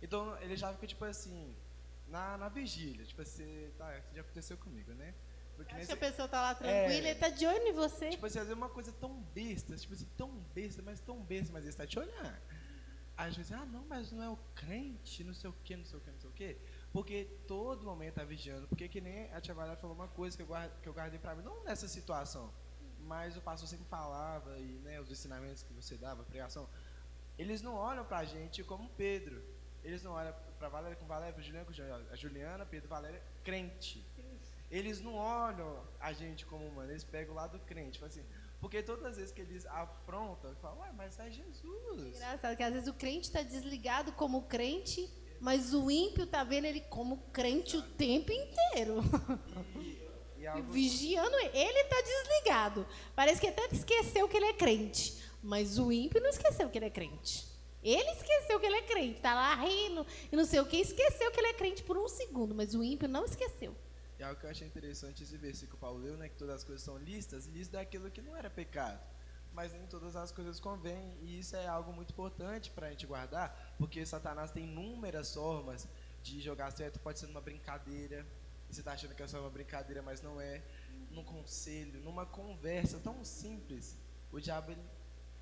Então ele já fica tipo assim, na vigília, tipo assim, já aconteceu comigo, né? Porque acho que a pessoa tá lá tranquila, ele tá de olho em você. Tipo assim, às vezes é uma coisa tão besta, tipo assim, tão besta, mas ele tá te olhando. Aí a gente diz, não, mas não é o crente, não sei o que, não sei o que, não sei o que. Porque todo momento tá vigiando. Porque que nem a tia Valéria falou uma coisa que eu guardei pra mim, não nessa situação, mas o pastor sempre falava, e né, os ensinamentos que você dava, a pregação, eles não olham pra gente como Pedro. Eles não olham pra Valéria com Valéria, pra Juliana com Juliana, a Juliana, Pedro, Valéria, crente. Eles não olham a gente como humano, eles pegam o lado crente, tipo assim, porque todas as vezes que eles afrontam, eles falam, mas é Jesus. É engraçado que às vezes o crente está desligado como crente, mas o ímpio está vendo ele como crente o tempo inteiro. Vigiando ele. Ele está desligado. Parece que até esqueceu que ele é crente, mas o ímpio não esqueceu que ele é crente. Ele esqueceu que ele é crente, está lá rindo e não sei o que, esqueceu que ele é crente por um segundo, mas o ímpio não esqueceu. E algo que eu achei interessante esse versículo que Paulo leu, né, que todas as coisas são listas, lista é aquilo que não era pecado, mas nem todas as coisas convêm, e isso é algo muito importante para a gente guardar, porque Satanás tem inúmeras formas de jogar certo, pode ser numa brincadeira, e você está achando que é só uma brincadeira, mas não é, num conselho, numa conversa tão simples. O diabo,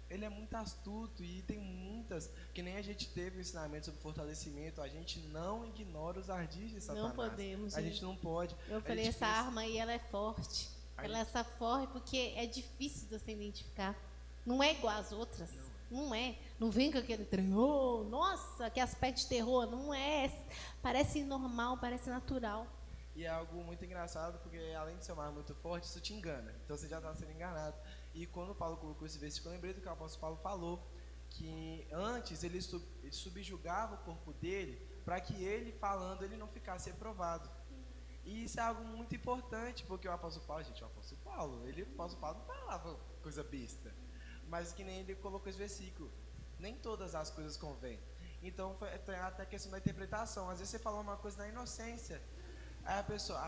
ele é muito astuto e tem muitas, que nem a gente teve o ensinamento sobre fortalecimento, a gente não ignora os ardis de Satanás. Não podemos. A gente não pode. Eu falei, essa arma aí, ela é forte. Ela é essa forte porque é difícil de você identificar. Não é igual às outras. Não é. Não vem com aquele terror, nossa, que aspecto de terror. Não é. Parece normal, parece natural. E é algo muito engraçado, porque além de ser uma arma muito forte, isso te engana. Então você já está sendo enganado. E quando o Paulo colocou esse versículo, eu lembrei do que o apóstolo Paulo falou, que antes ele subjugava o corpo dele para que ele falando ele não ficasse reprovado. E isso é algo muito importante, porque o apóstolo Paulo, gente, o apóstolo Paulo não falava coisa besta. Mas que nem ele colocou esse versículo, nem todas as coisas convêm. Então tem até a questão da interpretação. Às vezes você fala uma coisa na inocência, aí a pessoa,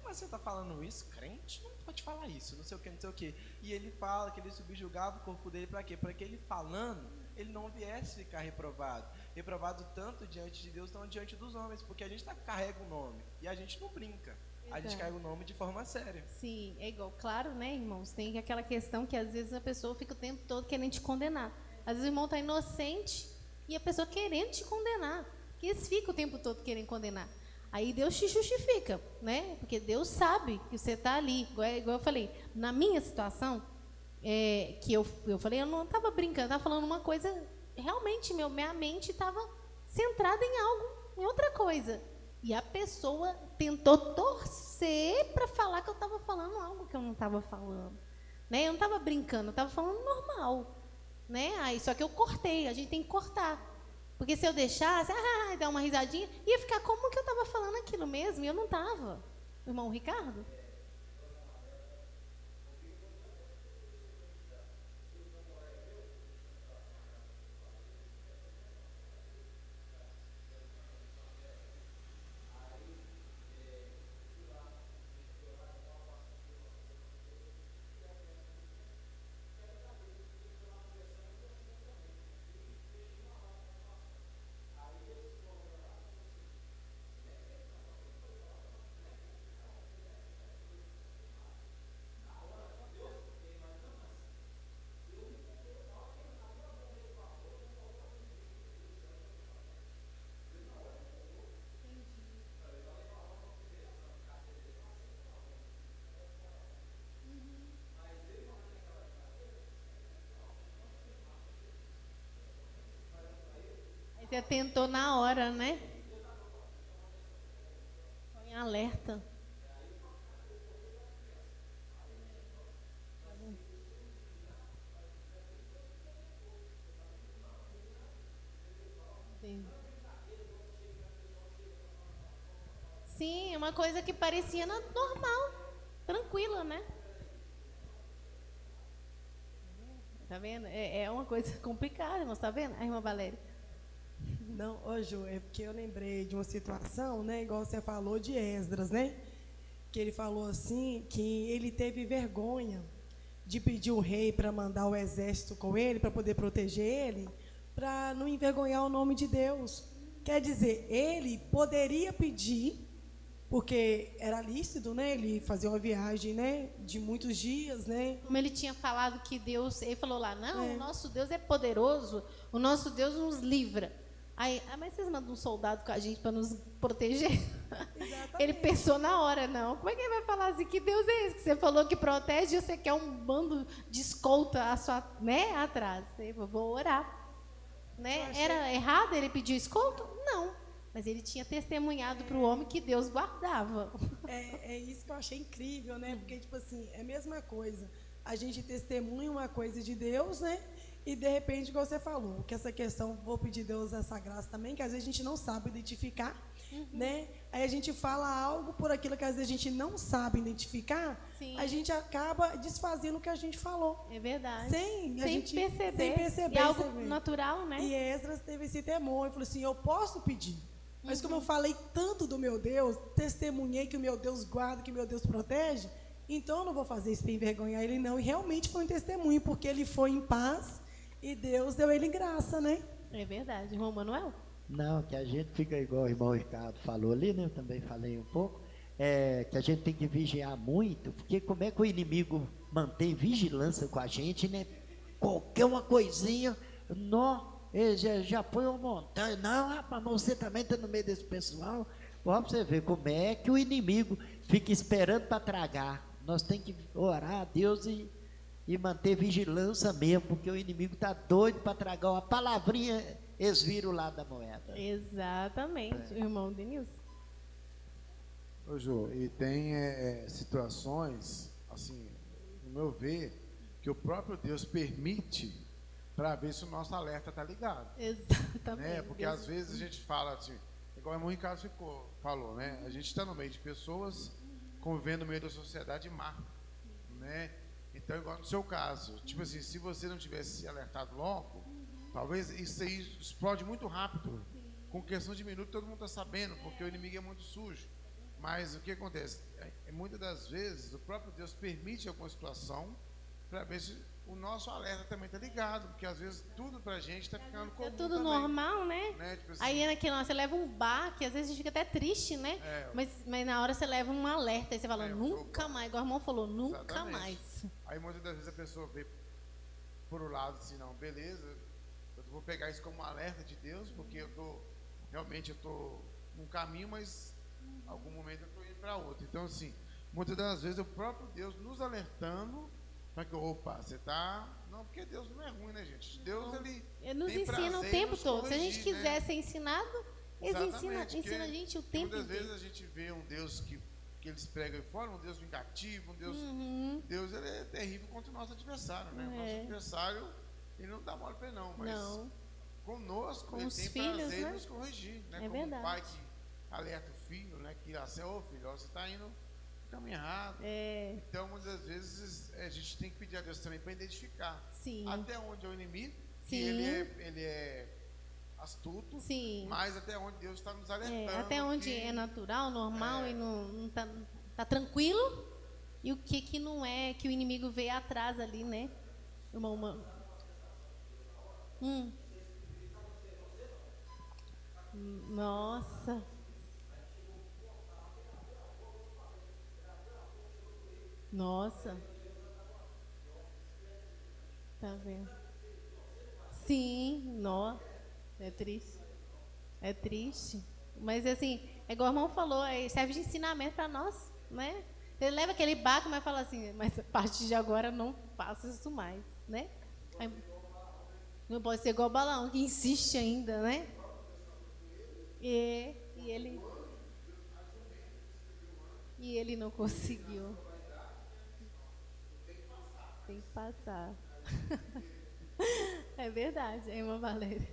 mas você está falando isso? Crente não pode falar isso, não sei o que, não sei o que. E ele fala que ele subjugava o corpo dele para quê? Para que ele falando, ele não viesse ficar reprovado. Reprovado tanto diante de Deus, quanto diante dos homens, porque a gente carrega o nome e a gente não brinca. A gente carrega o nome de forma séria. Sim, é igual, claro, né, irmãos? Tem aquela questão que às vezes a pessoa fica o tempo todo querendo te condenar. Às vezes o irmão está inocente e a pessoa querendo te condenar. Porque eles ficam o tempo todo querendo condenar. Aí Deus te justifica, né? Porque Deus sabe que você está ali. Igual eu falei, na minha situação, que eu falei, eu não estava brincando, estava falando uma coisa, realmente minha mente estava centrada em algo, em outra coisa. E a pessoa tentou torcer para falar que eu estava falando algo que eu não estava falando. Né? Eu não estava brincando, eu estava falando normal. Né? Aí, só que eu cortei, a gente tem que cortar. Porque se eu deixasse, dar uma risadinha, ia ficar como que eu estava falando aquilo mesmo, e eu não estava. Irmão Ricardo? Você tentou na hora, né? Foi em alerta. Sim, uma coisa que parecia normal, tranquila, né? Tá vendo? É uma coisa complicada, irmão, tá vendo? A irmã Valéria. Não, ô Ju, é porque eu lembrei de uma situação, né, igual você falou de Esdras, né? Que ele falou assim, que ele teve vergonha de pedir o rei para mandar o exército com ele, para poder proteger ele, para não envergonhar o nome de Deus. Quer dizer, ele poderia pedir, porque era lícito, né? Ele fazia uma viagem, né, de muitos dias, né? Como ele tinha falado que Deus, ele falou lá, não, o nosso Deus é poderoso, o nosso Deus nos livra. Aí, mas vocês mandam um soldado com a gente para nos proteger? Ele pensou na hora, não. Como é que ele vai falar assim? Que Deus é esse que você falou que protege e você quer um bando de escolta atrás? Eu vou orar. Né? Era errado ele pedir escolta? Não. Mas ele tinha testemunhado para o homem que Deus guardava. É isso que eu achei incrível, né? Porque, tipo assim, é a mesma coisa. A gente testemunha uma coisa de Deus, né? E, de repente, como você falou, que essa questão, vou pedir Deus essa graça também, que às vezes a gente não sabe identificar, né? Aí a gente fala algo por aquilo que às vezes a gente não sabe identificar, Sim. a gente acaba desfazendo o que a gente falou. É verdade. Sem perceber. Sem perceber. É algo natural, né? E Esdras teve esse temor e falou assim, eu posso pedir. Mas como eu falei tanto do meu Deus, testemunhei que o meu Deus guarda, que o meu Deus protege, então eu não vou fazer isso para envergonhar ele não. E realmente foi um testemunho, porque ele foi em paz e Deus deu ele graça, né? É verdade. Irmão Manuel? Não, que a gente fica igual o irmão Ricardo falou ali, né? Eu também falei um pouco, que a gente tem que vigiar muito, porque como é que o inimigo mantém vigilância com a gente, né? Qualquer uma coisinha, ele já põe uma montanha. Não, rapaz, mas você também está no meio desse pessoal. Ó, para você ver como é que o inimigo fica esperando para tragar. Nós temos que orar a Deus e manter vigilância mesmo, porque o inimigo está doido para tragar uma palavrinha, eles viram o lado da moeda. Exatamente, irmão Denilson. Ô, Jô, e tem situações, assim, no meu ver, que o próprio Deus permite para ver se o nosso alerta está ligado. Exatamente. Né? Porque às vezes a gente fala assim, igual o irmão Ricardo falou, né? A gente está no meio de pessoas convivendo no meio da sociedade má, né? Então, igual no seu caso, tipo assim, se você não tivesse se alertado logo, talvez isso aí explode muito rápido. Com questão de minuto, todo mundo está sabendo, porque o inimigo é muito sujo. Mas o que acontece? Muitas das vezes, o próprio Deus permite alguma situação para ver se o nosso alerta também está ligado, porque às vezes tudo pra gente está ficando comum. É tudo também, normal, né? Tipo assim, Aí naquele você leva um baque, às vezes a gente fica até triste, né? Mas na hora você leva um alerta e você fala, nunca mais, igual o irmão falou, nunca exatamente. mais. Aí muitas das vezes a pessoa vê por um lado assim, não, beleza, eu vou pegar isso como um alerta de Deus, porque realmente eu tô num caminho, mas em algum momento eu tô indo para outro. Então assim, muitas das vezes o próprio Deus nos alertando para que, opa, você tá... Não, porque Deus não é ruim, né, gente? Deus, ele nos tem ensina o prazer em tempo nos todo. Se a gente corrigir, quiser né? ser ensinado, eles Exatamente, ensina a gente o tempo muitas vezes inteiro. a gente vê um Deus que eles pregam aí fora, um Deus vingativo, um Deus... Deus, ele é terrível contra o nosso adversário, né? O nosso adversário, ele não dá mole para ele não, mas conosco Com ele os tem filhos, prazer né? em nos corrigir, né? É Como verdade. um pai que alerta o filho, né? Que assim, ô filho, ó, você está indo no caminho errado. Então, muitas vezes, a gente tem que pedir a Deus também para identificar Sim. até onde é o inimigo, que Sim. ele é astuto, Sim. mas até onde Deus está nos alertando. Até onde que... é natural, normal e não tá tranquilo, e o que não é, que o inimigo veio atrás ali, né? Nossa. Nossa. Tá vendo? Sim, nossa. É triste. É triste. Mas assim, é igual o irmão falou, serve de ensinamento para nós, né? Ele leva aquele baco, mas fala assim, mas a partir de agora não faça isso mais, né? Aí, não pode ser igual o Balaão, que insiste ainda, né? E ele não conseguiu. Tem que passar. É verdade, hein, irmã Valéria?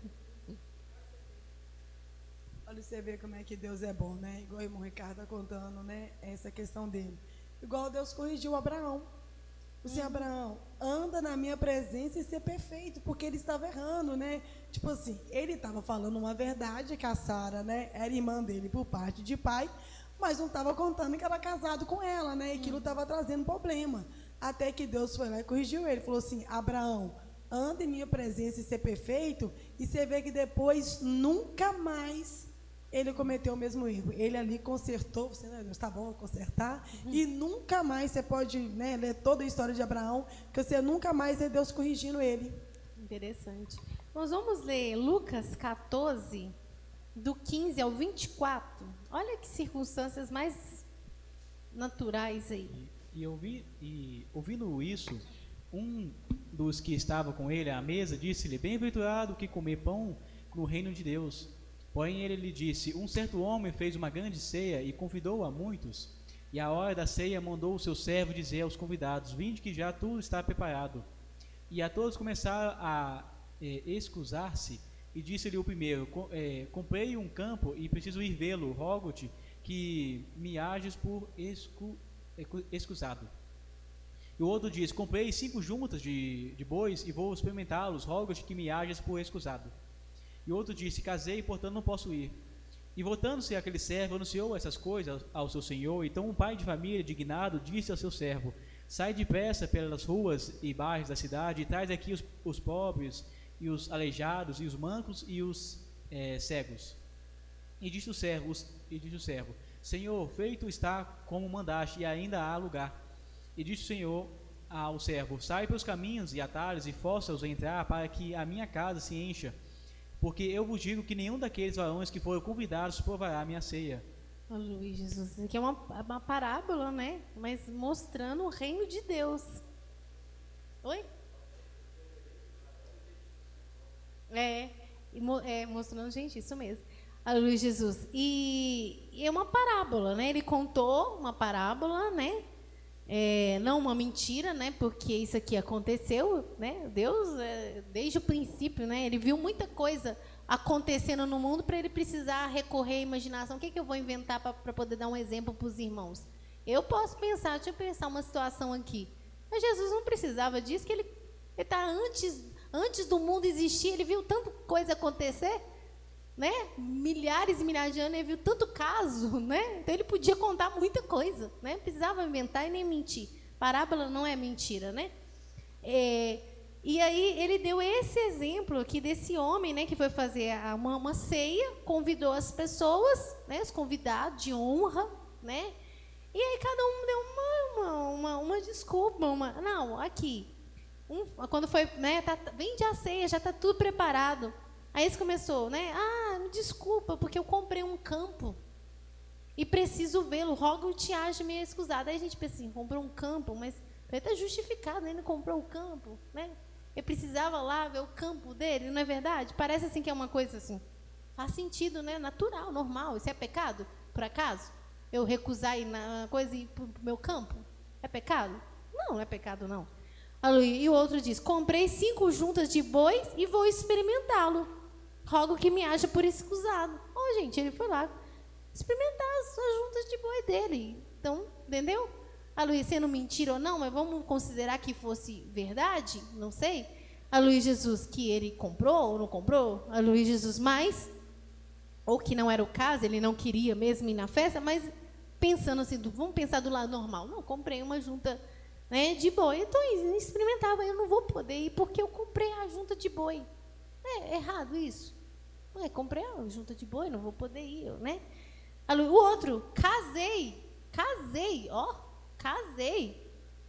Olha, você vê como é que Deus é bom, né? Igual o irmão Ricardo está contando, né? Essa questão dele. Igual Deus corrigiu Abraão. O Senhor Abraão, anda na minha presença e ser perfeito, porque ele estava errando, né? Tipo assim, ele estava falando uma verdade, que a Sara, né, era irmã dele por parte de pai, mas não estava contando que era casado com ela, né? E aquilo estava trazendo problema. Até que Deus foi lá e corrigiu ele. Falou assim, Abraão, anda em minha presença e ser perfeito, e você vê que depois nunca mais ele cometeu o mesmo erro. Ele ali consertou, você, né, Deus, tá bom, vou consertar, e nunca mais você pode, né, ler toda a história de Abraão, que você nunca mais vê Deus corrigindo ele. Interessante. Nós vamos ler Lucas 14, do 15 ao 24. Olha que circunstâncias mais naturais aí. E ouvindo isso, um dos que estava com ele à mesa disse-lhe, bem-aventurado que comer pão no reino de Deus. Porém ele lhe disse, um certo homem fez uma grande ceia e convidou a muitos, e à hora da ceia mandou o seu servo dizer aos convidados, vinde que já tudo está preparado. E a todos começaram a excusar-se, e disse-lhe o primeiro, comprei um campo e preciso ir vê-lo, rogo-te que me hajas por excusado. E o outro diz, comprei 5 juntas de bois e vou experimentá-los, rogo-te que me hajas por excusado. E outro disse, casei, portanto não posso ir. E voltando-se aquele servo, anunciou essas coisas ao seu senhor. Então um pai de família, indignado, disse ao seu servo, sai depressa pelas ruas e bairros da cidade e traz aqui os pobres e os aleijados e os mancos e os cegos. E disse o servo, Senhor, feito está como mandaste e ainda há lugar. E disse o Senhor ao servo, sai pelos caminhos e atalhos e força-os a entrar para que a minha casa se encha. Porque eu vos digo que nenhum daqueles varões que foram convidados provará a minha ceia. Oh, Luiz Jesus, isso aqui é uma parábola, né? Mas mostrando o reino de Deus. Oi? Mostrando, gente, isso mesmo. Aleluia, Jesus. E é uma parábola, né? Ele contou uma parábola, né? Não uma mentira, né? Porque isso aqui aconteceu, né? Deus, desde o princípio, né? Ele viu muita coisa acontecendo no mundo para ele precisar recorrer à imaginação. O que eu vou inventar para poder dar um exemplo para os irmãos? Eu posso pensar, deixa eu pensar uma situação aqui. Mas Jesus não precisava disso, que ele está antes do mundo existir, ele viu tanta coisa acontecer, né? Milhares e milhares de anos, ele viu tanto caso, né? Então ele podia contar muita coisa, né? Não precisava inventar e nem mentir. Parábola não é mentira, né? E aí ele deu esse exemplo aqui desse homem, né, que foi fazer uma ceia, convidou as pessoas, né, os convidados de honra, né? E aí cada um deu uma desculpa, não, aqui. Quando foi, né, vende a ceia, já está tudo preparado. Aí eles começou, né? Me desculpa, porque eu comprei um campo e preciso vê-lo. Rogo-te, age-me escusado. Aí a gente pensa assim, comprou um campo, mas está justificado, né? Ele comprou um campo, né? Eu precisava lá ver o campo dele, não é verdade? Parece assim que é uma coisa assim, faz sentido, né? Natural, normal. Isso é pecado, por acaso? Eu recusar ir na coisa e ir para o meu campo? É pecado? Não é pecado, não. E o outro diz, comprei 5 juntas de bois e vou experimentá-lo. Rogo que me haja por escusado. Gente, ele foi lá experimentar as juntas de boi dele. Então, entendeu? Sendo mentira ou não, mas vamos considerar que fosse verdade, não sei. Jesus, que ele comprou ou não comprou. Jesus, mais, ou que não era o caso, ele não queria mesmo ir na festa, mas pensando assim, vamos pensar do lado normal. Não, comprei uma junta, né, de boi, então eu experimentava, eu não vou poder ir porque eu comprei a junta de boi. É errado isso? Comprei a junta de boi, não vou poder ir, né? O outro, casei,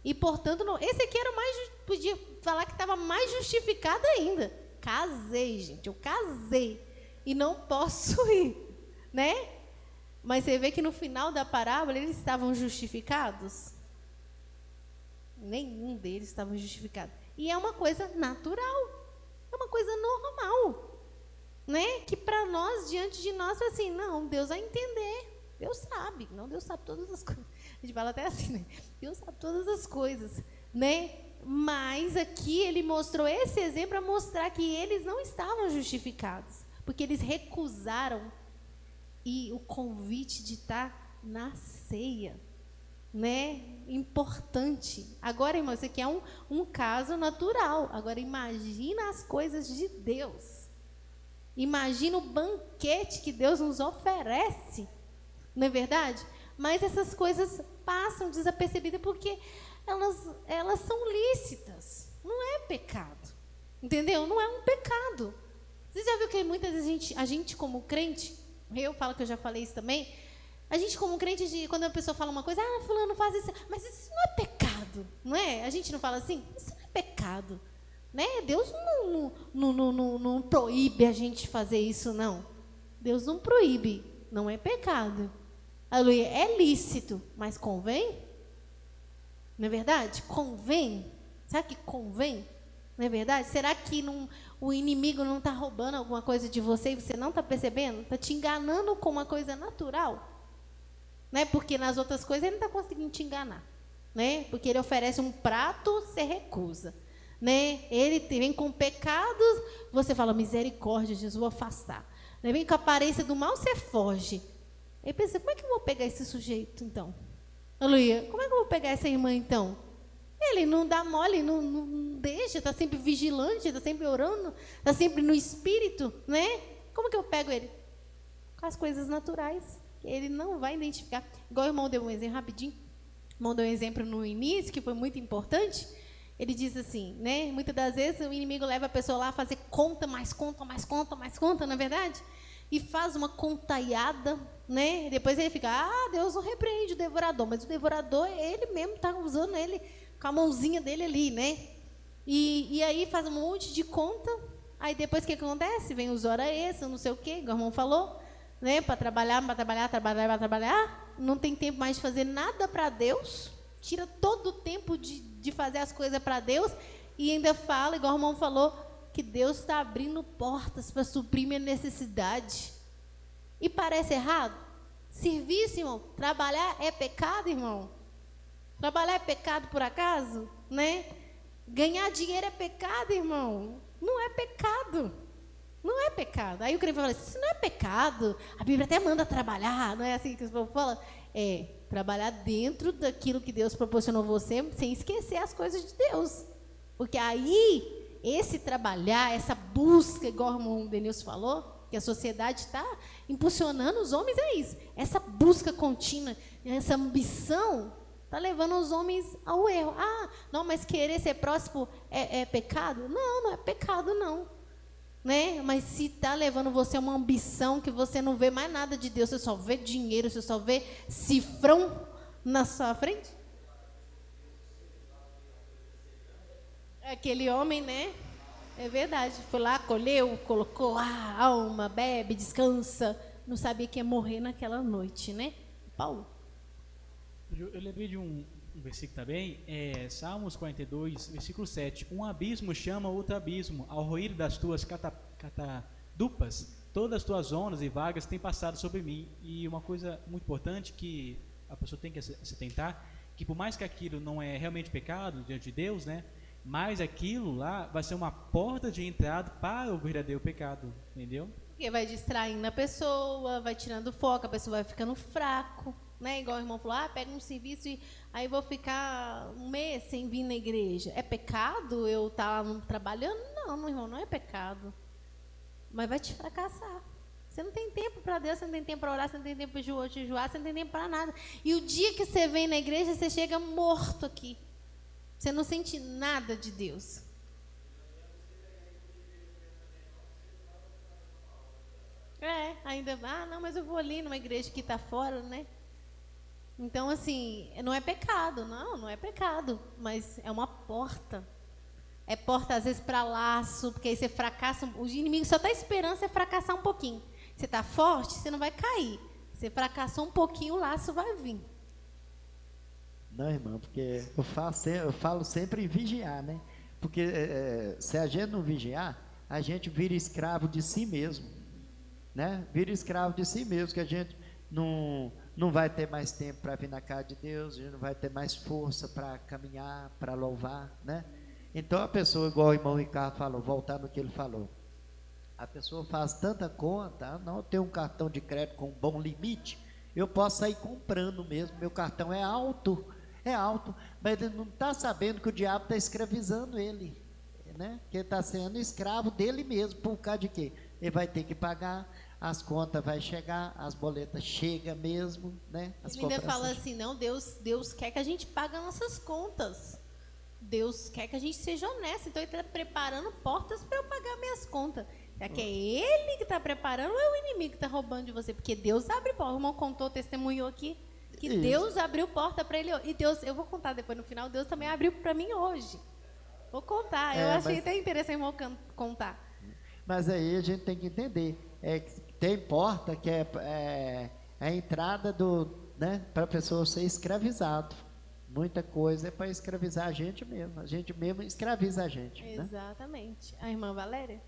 e portanto, não, esse aqui era o mais, podia falar que estava mais justificado ainda. Casei, gente, eu casei e não posso ir, né? Mas você vê que no final da parábola eles estavam justificados? Nenhum deles estava justificado. E é uma coisa natural, é uma coisa normal, né? Que para nós, diante de nós, é assim, não, Deus vai entender, Deus sabe, não, Deus sabe todas as coisas. A gente fala até assim, né? Deus sabe todas as coisas, né? Mas aqui ele mostrou esse exemplo para mostrar que eles não estavam justificados, porque eles recusaram o convite de estar na ceia, né? Importante. Agora, irmão, isso aqui é um caso natural. Agora, imagina as coisas de Deus. Imagina o banquete que Deus nos oferece. Não é verdade? Mas essas coisas passam desapercebidas porque elas são lícitas. Não é pecado. Entendeu? Não é um pecado. Você já viu que muitas vezes a gente como crente, eu falo que eu já falei isso também, a gente como crente, quando a pessoa fala uma coisa, fulano faz isso, mas isso não é pecado, não é? A gente não fala assim, isso não é pecado, né? Deus não proíbe a gente fazer isso, não. Deus não proíbe, não é pecado. Aleluia, é lícito, mas convém? Não é verdade? Convém? Sabe que convém? Não é verdade? Será que o inimigo não está roubando alguma coisa de você e você não está percebendo? Está te enganando com uma coisa natural? Né? Porque nas outras coisas ele não está conseguindo te enganar. Né? Porque ele oferece um prato, você recusa. Né? Ele vem com pecados, você fala, misericórdia, Jesus, vou afastar. Ele vem com a aparência do mal, você foge. Ele pensa, como é que eu vou pegar esse sujeito, então? Aleluia, como é que eu vou pegar essa irmã, então? Ele não dá mole, não deixa, está sempre vigilante, está sempre orando, está sempre no espírito, né? Como que eu pego ele? Com as coisas naturais, que ele não vai identificar. Igual o irmão deu um exemplo rapidinho, o irmão deu um exemplo no início, que foi muito importante. Ele diz assim, né? Muitas das vezes o inimigo leva a pessoa lá a fazer conta, mais conta, mais conta, mais conta, não é verdade? E faz uma contaiada, né? Depois ele fica, Deus não repreende o devorador, mas o devorador, ele mesmo está usando ele com a mãozinha dele ali, né? E aí faz um monte de conta, aí depois o que acontece? Vem os horas extras, não sei o quê, igual o irmão falou, né? Para trabalhar, não tem tempo mais de fazer nada para Deus, tira todo o tempo de fazer as coisas para Deus, e ainda fala, igual o irmão falou, que Deus está abrindo portas para suprir minha necessidade. E parece errado? Serviço, irmão, trabalhar é pecado, irmão? Trabalhar é pecado por acaso? Né? Ganhar dinheiro é pecado, irmão? Não é pecado. Não é pecado. Aí o crente fala assim, isso não é pecado. A Bíblia até manda trabalhar, não é assim que os povo falam? É, trabalhar dentro daquilo que Deus proporcionou você, sem esquecer as coisas de Deus. Porque aí, esse trabalhar, essa busca, igual o irmão Denilson falou, que a sociedade está impulsionando os homens, é isso. Essa busca contínua, essa ambição, está levando os homens ao erro. Ah, não, mas querer ser próximo é pecado? Não, não é pecado, não. Né? Mas se está levando você a uma ambição que você não vê mais nada de Deus, você só vê dinheiro, você só vê cifrão na sua frente. Aquele homem, né? É verdade. Foi lá, colheu, colocou alma, bebe, descansa. Não sabia que ia morrer naquela noite, né? Paulo. Eu lembrei de um versículo também, Salmos 42, versículo 7. Um abismo chama outro abismo, ao ruir das tuas catadupas, todas as tuas ondas e vagas têm passado sobre mim. E uma coisa muito importante que a pessoa tem que se atentar, que por mais que aquilo não é realmente pecado diante de Deus, né, mas aquilo lá vai ser uma porta de entrada para o verdadeiro pecado, entendeu? Porque vai distraindo a pessoa, vai tirando o foco, a pessoa vai ficando fraco. Né? Igual o irmão falou, pega um serviço e aí vou ficar um mês sem vir na igreja. É pecado eu estar lá trabalhando? Não, irmão, não é pecado. Mas vai te fracassar. Você não tem tempo para Deus, você não tem tempo para orar, você não tem tempo para jejuar, você não tem tempo para nada. E o dia que você vem na igreja, você chega morto aqui. Você não sente nada de Deus. Ainda, não, mas eu vou ali numa igreja que está fora, né? Então, assim, não é pecado, não é pecado, mas é uma porta. É porta, às vezes, para laço, porque aí você fracassa, o inimigo só está esperando você fracassar um pouquinho. Você está forte, você não vai cair. Você fracassou um pouquinho, o laço vai vir. Não, irmão, porque eu falo sempre em vigiar, né? Porque se a gente não vigiar, a gente vira escravo de si mesmo, né? Vira escravo de si mesmo, que a gente não vai ter mais tempo para vir na casa de Deus, a gente não vai ter mais força para caminhar, para louvar, né? Então a pessoa, igual o irmão Ricardo falou, voltar no que ele falou, a pessoa faz tanta conta, não, eu tenho um cartão de crédito com um bom limite, eu posso sair comprando mesmo, meu cartão é alto, mas ele não está sabendo que o diabo está escravizando ele, né? Que ele está sendo escravo dele mesmo, por causa de quê? Ele vai ter que pagar, as contas vai chegar, as boletas chegam mesmo, né? Ele ainda fala assim, não, Deus quer que a gente pague as nossas contas. Deus quer que a gente seja honesto. Então ele está preparando portas para eu pagar minhas contas. Será que é ele que está preparando ou é o inimigo que está roubando de você? Porque Deus abre porta. O irmão contou, testemunhou aqui que isso. Deus abriu porta para ele. E Deus, eu vou contar depois no final, Deus também abriu para mim hoje. Vou contar. Eu achei até interessante o irmão contar. Mas aí a gente tem que entender. Tem porta que é a entrada né, para a pessoa ser escravizado. Muita coisa é para escravizar a gente mesmo escraviza a gente. Exatamente. Né? A irmã Valéria?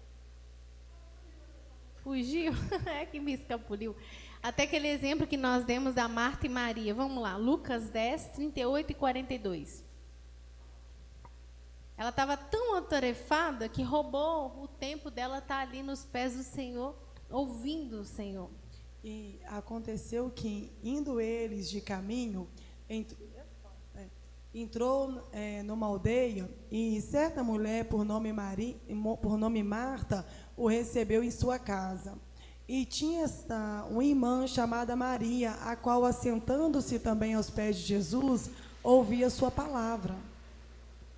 Fugiu? Que me escapuliu. Até aquele exemplo que nós demos da Marta e Maria. Vamos lá, Lucas 10, 38 e 42. Ela estava tão atarefada que roubou o tempo dela estar ali nos pés do Senhor, ouvindo o Senhor. E aconteceu que, indo eles de caminho, entrou numa aldeia e certa mulher, por nome Marta, o recebeu em sua casa. E tinha uma irmã chamada Maria, a qual, assentando-se também aos pés de Jesus, ouvia sua palavra.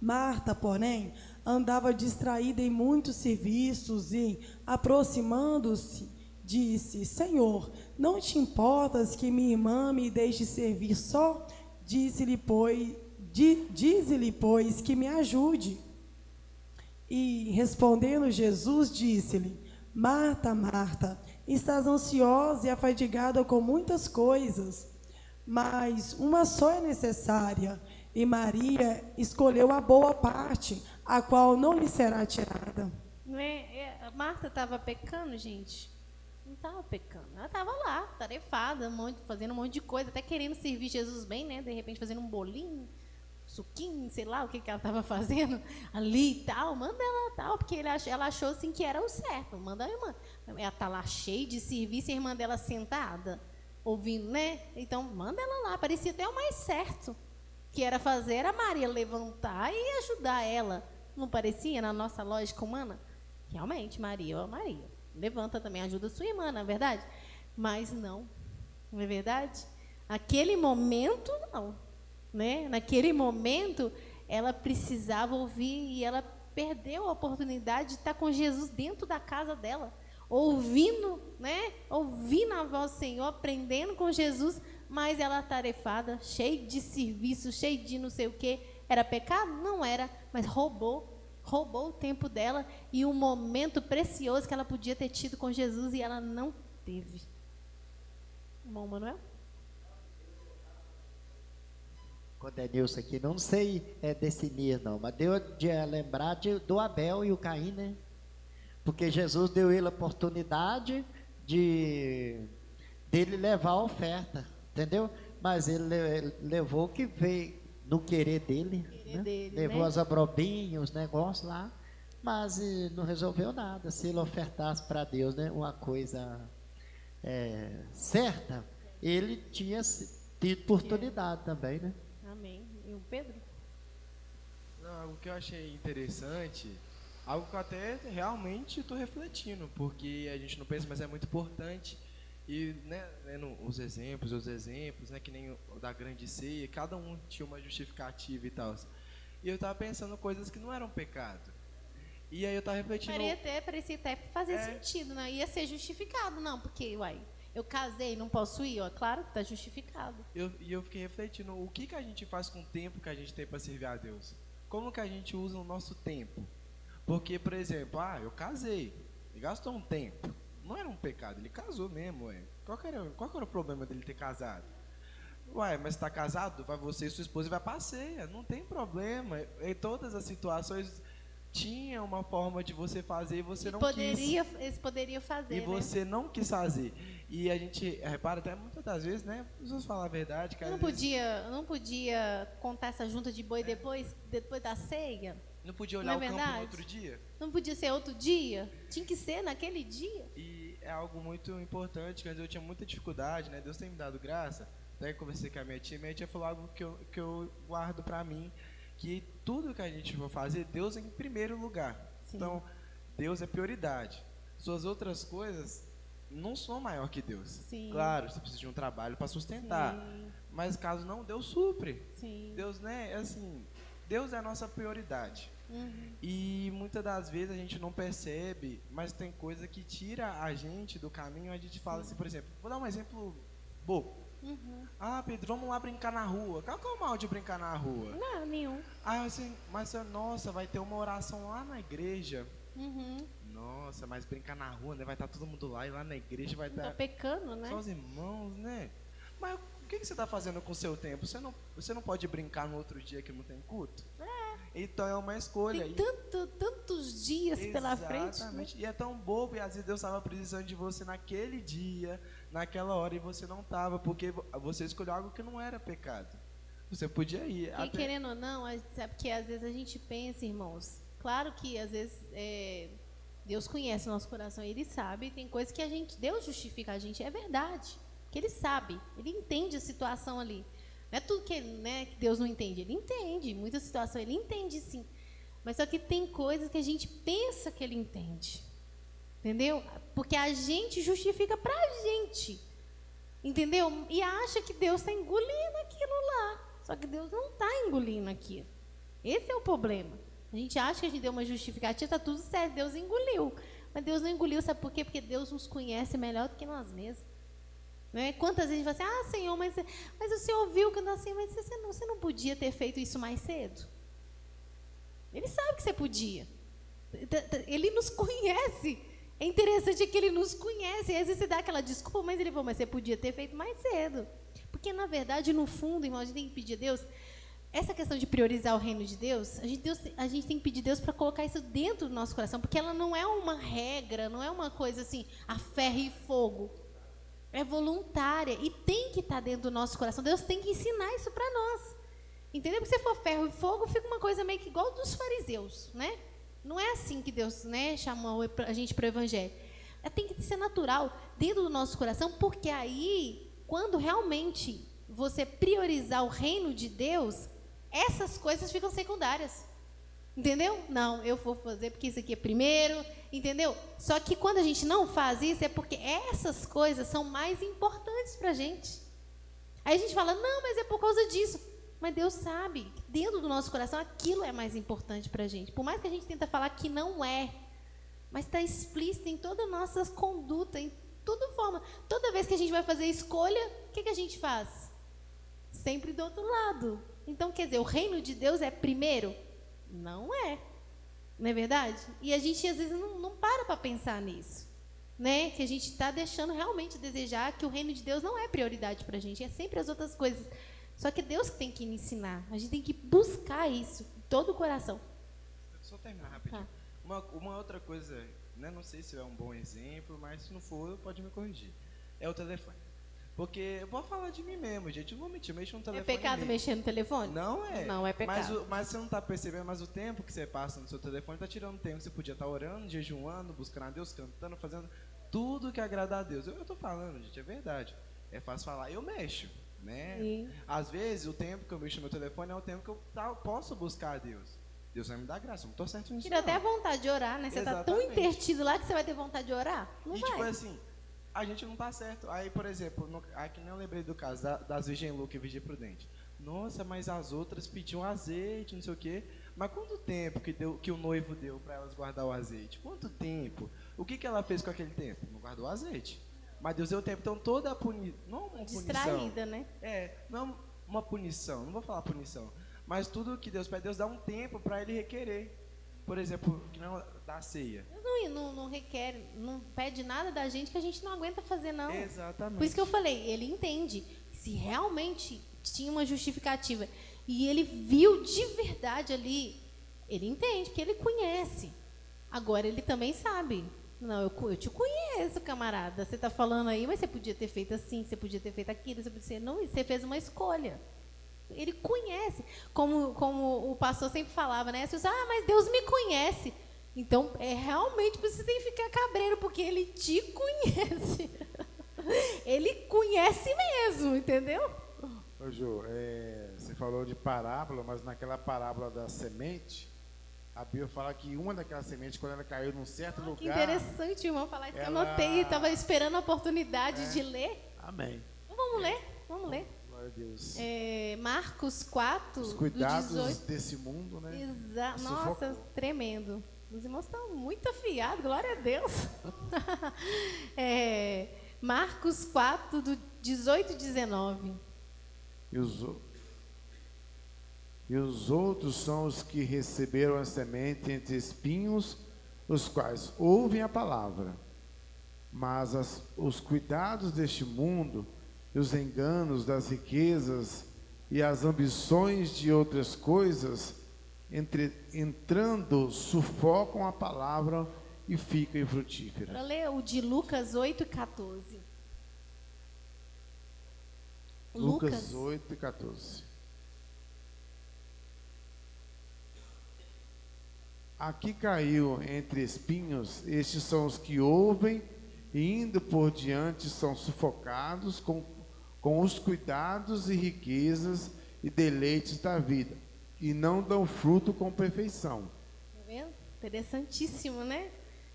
Marta, porém, andava distraída em muitos serviços e, aproximando-se, disse: Senhor, não te importas que minha irmã me deixe servir só? Dize-lhe, pois, que me ajude. E, respondendo Jesus, disse-lhe: Marta, Marta, estás ansiosa e afadigada com muitas coisas, mas uma só é necessária. E Maria escolheu a boa parte, a qual não lhe será tirada. Marta estava pecando, gente? Não estava pecando. Ela estava lá, tarefada, fazendo um monte de coisa, até querendo servir Jesus bem, né? De repente fazendo um bolinho, suquinho, sei lá o que ela estava fazendo ali e tal. Manda ela tal, porque ela achou assim que era o certo. Manda a irmã. Ela tá lá cheia de serviço e a irmã dela sentada, ouvindo, né? Então, manda ela lá. Parecia até o mais certo. Que era fazer a Maria levantar e ajudar ela. Não parecia na nossa lógica humana? Realmente, Maria, levanta também, ajuda a sua irmã, não é verdade? Mas não é verdade? Naquele momento, não. Né? Naquele momento, ela precisava ouvir e ela perdeu a oportunidade de estar com Jesus dentro da casa dela, ouvindo, né? Ouvindo a voz do Senhor, aprendendo com Jesus, mas ela tarefada, cheia de serviço, cheia de não sei o quê. Era pecado? Não era, mas roubou o tempo dela e um momento precioso que ela podia ter tido com Jesus e ela não teve. Bom, Manuel? Quando é Nilson aqui, não sei definir não, mas deu de lembrar do Abel e o Caim, né? Porque Jesus deu ele a oportunidade dele levar a oferta, entendeu? Mas ele levou o que veio no querer dele, né? Levou, né? As abrobinhas, os negócios lá, mas não resolveu nada. Se ele ofertasse para Deus, né, uma coisa certa, ele tinha tido oportunidade também, né? Amém. E o Pedro? Não, algo que eu achei interessante, algo que eu até realmente estou refletindo, porque a gente não pensa, mas é muito importante. E, né, os exemplos, né, que nem o da grande ceia, cada um tinha uma justificativa e tal. E eu estava pensando coisas que não eram pecado. E aí eu estava refletindo... Parecia até fazer sentido, né? Ia ser justificado, não, porque, eu casei, não posso ir, claro que está justificado. E eu fiquei refletindo, o que a gente faz com o tempo que a gente tem para servir a Deus? Como que a gente usa o nosso tempo? Porque, por exemplo, eu casei, e gastou um tempo. Não era um pecado, ele casou mesmo, ué. Qual que era o problema dele ter casado? Mas está casado, vai você e sua esposa e vai pra ceia, não tem problema. Em todas as situações tinha uma forma de você fazer e você não quis. Eles poderiam fazer, e você não quis fazer. E a gente repara até muitas das vezes, né? Preciso falar a verdade. Que não podia contar essa junta de boi depois da ceia? Não podia olhar o campo no outro dia? Não podia ser outro dia? Tinha que ser naquele dia. E é algo muito importante, que eu tinha muita dificuldade, né? Deus tem me dado graça. Até conversei com a minha tia falou algo que eu guardo para mim, que tudo que a gente for fazer, Deus é em primeiro lugar. Sim. Então, Deus é prioridade. Suas outras coisas não são maior que Deus. Sim. Claro, você precisa de um trabalho para sustentar. Sim. Mas caso não, Deus supre. Sim. Deus, né, assim... Deus é a nossa prioridade. Uhum. E muitas das vezes a gente não percebe, mas tem coisa que tira a gente do caminho. A gente fala assim, por exemplo, vou dar um exemplo bobo. Uhum. Pedro, vamos lá brincar na rua. Qual que é o mal de brincar na rua? Não, nenhum. Assim, mas nossa, vai ter uma oração lá na igreja. Uhum. Nossa, mas brincar na rua, né? Vai estar todo mundo lá e lá na igreja vai estar... Tá pecando, né? Só os irmãos, né? Mas o que você está fazendo com o seu tempo? Você não pode brincar no outro dia que não tem culto? Então é uma escolha. Tem tantos dias pela frente. Exatamente. E é tão bobo, e às vezes Deus estava precisando de você naquele dia, naquela hora, e você não estava, porque você escolheu algo que não era pecado. Você podia ir. E querendo ou não, sabe que às vezes a gente pensa, irmãos, claro que às vezes Deus conhece o nosso coração, Ele sabe, tem coisas que Deus justifica a gente, é verdade. Que Ele sabe, Ele entende a situação ali. Não é tudo que Deus não entende. Ele entende, muita situação Ele entende sim. Mas só que tem coisas que a gente pensa que Ele entende. Entendeu? Porque a gente justifica pra gente. Entendeu? E acha que Deus está engolindo aquilo lá. Só que Deus não está engolindo aquilo. Esse é o problema. A gente acha que a gente deu uma justificativa, está tudo certo, Deus engoliu. Mas Deus não engoliu, sabe por quê? Porque Deus nos conhece melhor do que nós mesmos. Né? Quantas vezes a gente fala assim, Senhor, mas o Senhor viu que eu não assim, mas você não podia ter feito isso mais cedo? Ele sabe que você podia. Ele nos conhece. É interessante que Ele nos conhece. E às vezes você dá aquela desculpa, mas Ele falou, mas você podia ter feito mais cedo. Porque, na verdade, no fundo, irmão, a gente tem que pedir a Deus, essa questão de priorizar o reino de Deus, a gente tem que pedir Deus para colocar isso dentro do nosso coração, porque ela não é uma regra, não é uma coisa assim, a ferro e fogo. É voluntária e tem que estar dentro do nosso coração. Deus tem que ensinar isso para nós. Entendeu? Porque se for ferro e fogo, fica uma coisa meio que igual dos fariseus, né? Não é assim que Deus, né, chamou a gente para o evangelho. Tem que ser natural dentro do nosso coração, porque aí, quando realmente você priorizar o reino de Deus, essas coisas ficam secundárias. Entendeu? Não, eu vou fazer porque isso aqui é primeiro, entendeu? Só que quando a gente não faz isso, é porque essas coisas são mais importantes para a gente. Aí a gente fala, não, mas é por causa disso. Mas Deus sabe que dentro do nosso coração aquilo é mais importante para a gente. Por mais que a gente tenta falar que não é, mas está explícito em toda a nossa conduta, em toda forma. Toda vez que a gente vai fazer escolha, o que a gente faz? Sempre do outro lado. Então, quer dizer, o reino de Deus é primeiro? Não é. Não é verdade? E a gente, às vezes, não para pensar nisso. Né? Que a gente está deixando realmente desejar que o reino de Deus não é prioridade para a gente. É sempre as outras coisas. Só que Deus que tem que me ensinar. A gente tem que buscar isso em todo o coração. Só terminar rapidinho. Tá. Uma outra coisa, né, não sei se é um bom exemplo, mas se não for, pode me corrigir. É o telefone. Porque eu vou falar de mim mesmo, gente. Não vou mentir, mexo no telefone. É pecado mexer no telefone? Não é. Não é pecado. Mas você não está percebendo, mas o tempo que você passa no seu telefone está tirando tempo. Você podia estar orando, jejuando, buscando a Deus, cantando, fazendo tudo que agrada a Deus. Eu estou falando, gente, é verdade. É fácil falar, eu mexo, né? Sim. Às vezes, o tempo que eu mexo no meu telefone é o tempo que eu posso buscar a Deus. Deus vai me dar graça, eu não estou certo nisso. Tira até vontade de orar, né? Você está tão Exatamente. intertido lá que você vai ter vontade de orar? Não E vai. tipo assim, a gente não tá certo. Aí, por exemplo, aqui nem eu lembrei do caso das Virgem Louca e Virgem Prudente. Nossa, mas as outras pediam azeite, não sei o quê. Mas quanto tempo que o noivo deu para elas guardar o azeite? Quanto tempo? O que ela fez com aquele tempo? Não guardou o azeite. Mas Deus deu tempo. Então toda a punição, não uma Distraída, punição, né? não uma punição, não vou falar punição. Mas tudo que Deus pede, Deus dá um tempo para ele requerer. Por exemplo, que não da ceia. Não requer, não pede nada da gente que a gente não aguenta fazer, não. Exatamente. Por isso que eu falei, ele entende. Se realmente tinha uma justificativa e ele viu de verdade ali, ele entende, que ele conhece. Agora ele também sabe. Não, eu te conheço, camarada. Você está falando aí, mas você podia ter feito assim, você podia ter feito aquilo, você fez uma escolha. Ele conhece. Como o pastor sempre falava, né? As pessoas, mas Deus me conhece. Então, realmente você tem que ficar cabreiro, porque ele te conhece. Ele conhece mesmo, entendeu? Ô, Ju, você falou de parábola, mas naquela parábola da semente, a Bíblia fala que uma daquelas sementes, quando ela caiu num certo lugar... Que interessante, irmão, falar isso. Que eu ela- anotei, estava esperando a oportunidade de ler. Amém. Vamos ler. Glória a Deus. Marcos 4, Os do cuidados 18. desse mundo, né? Nossa, Sufocou. tremendo. Os irmãos estão muito afiados, glória a Deus. Marcos 4, do 18 e 19. E os outros são os que receberam a semente entre espinhos, os quais ouvem a palavra, mas os cuidados deste mundo, e os enganos das riquezas e as ambições de outras coisas, entrando, sufocam a palavra e ficam infrutíferas. Para ler o de Lucas 8 e 14. Lucas 8 e 14. Aqui caiu entre espinhos, estes são os que ouvem e indo por diante são sufocados com os cuidados e riquezas e deleites da vida, e não dão fruto com perfeição. Tá vendo? Interessantíssimo, né?